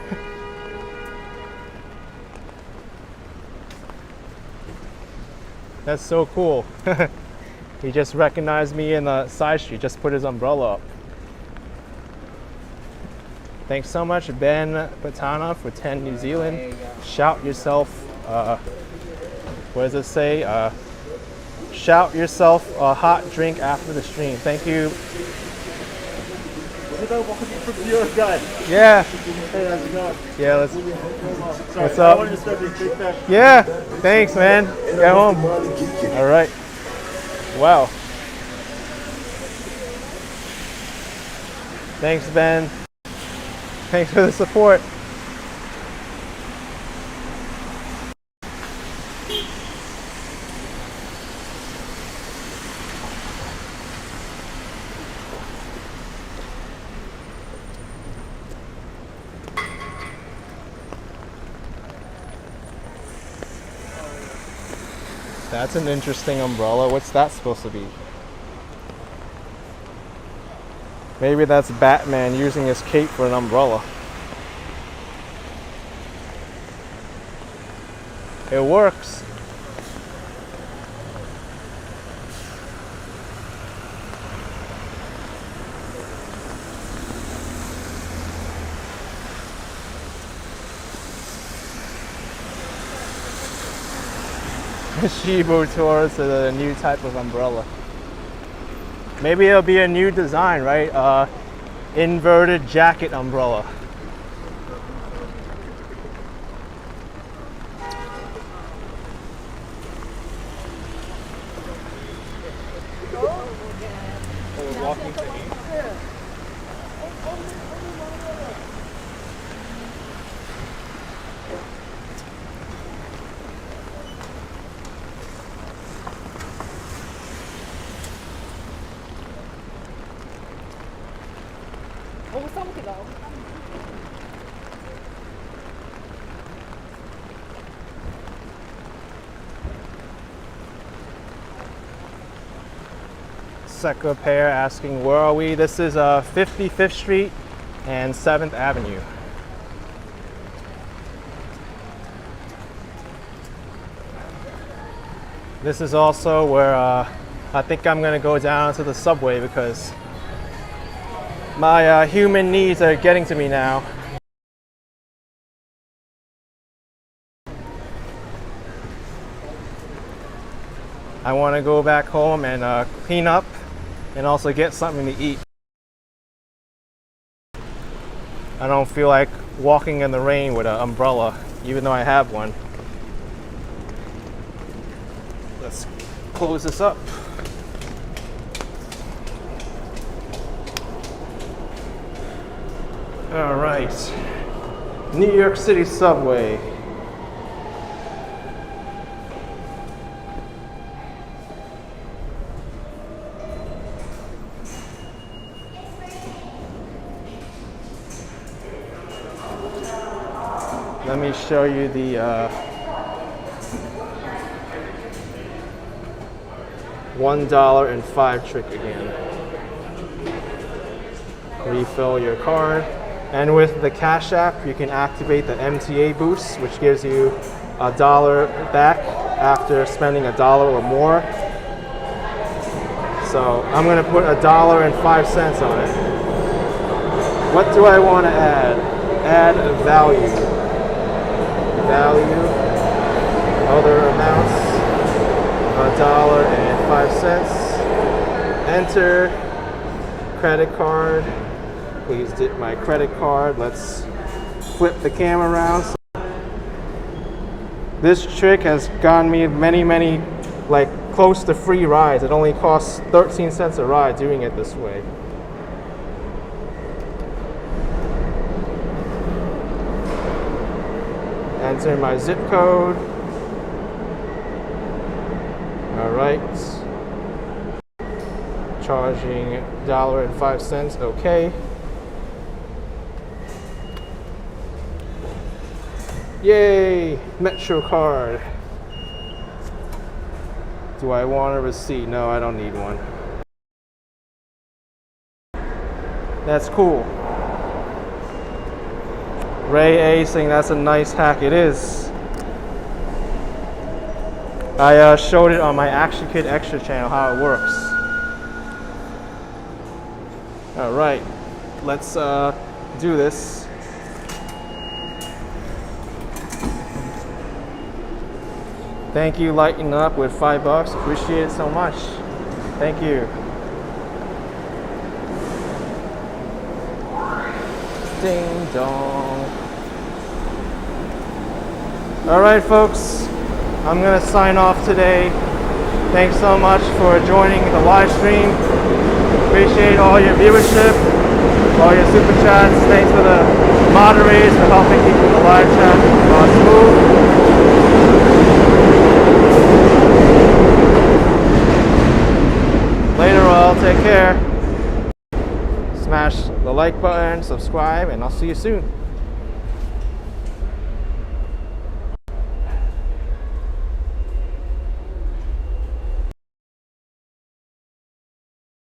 That's so cool. He just recognized me in the side street, just put his umbrella up. Thanks so much, Ben Patana, for 10 New Zealand. Shout yourself, what does it say? Shout yourself a hot drink after the stream. Thank you. Yeah. Hey, how's it going? Yeah, let's. Sorry, What's up? I wanted to start this big fat. Yeah, thanks, man. Get home. All right. Wow. Thanks, Ben. Thanks for the support. That's an interesting umbrella. What's that supposed to be? Maybe that's Batman using his cape for an umbrella. It works. Shibu Taurus is a new type of umbrella. Maybe it'll be a new design, right? Inverted jacket umbrella. We're walking to Ink. Second pair asking where are we? This is 55th Street and 7th Avenue. This is also where I think I'm gonna go down to the subway because my human needs are getting to me now. I want to go back home and clean up and also get something to eat. I don't feel like walking in the rain with an umbrella, even though I have one. Let's close this up. All right, New York City subway. Let me show you the $1.05 trick again. Refill your card, and with the Cash App, you can activate the MTA boost, which gives you $1 back after spending $1 or more. So I'm gonna put $1.05 on it. What do I want to add? Add value. Value, other amounts, $1.05. Enter credit card. Please dip my credit card. Let's flip the camera around. This trick has gotten me many, like close to free rides. It only costs 13 cents a ride doing it this way. Enter my zip code. All right. Charging $1.05. Okay. Yay! Metro card. Do I want a receipt? No, I don't need one. That's cool. Ray A saying that's a nice hack. It is. I showed it on my Action Kid Extra channel how it works. All right, let's do this. Thank you, lighting up with $5. Appreciate it so much. Thank you. Ding dong. All right, folks, I'm gonna sign off today. Thanks so much for joining the live stream. Appreciate all your viewership, all your super chats. Thanks for the moderators for helping keep the live chat smooth. Later all, take care. Smash the like button, subscribe, and I'll see you soon.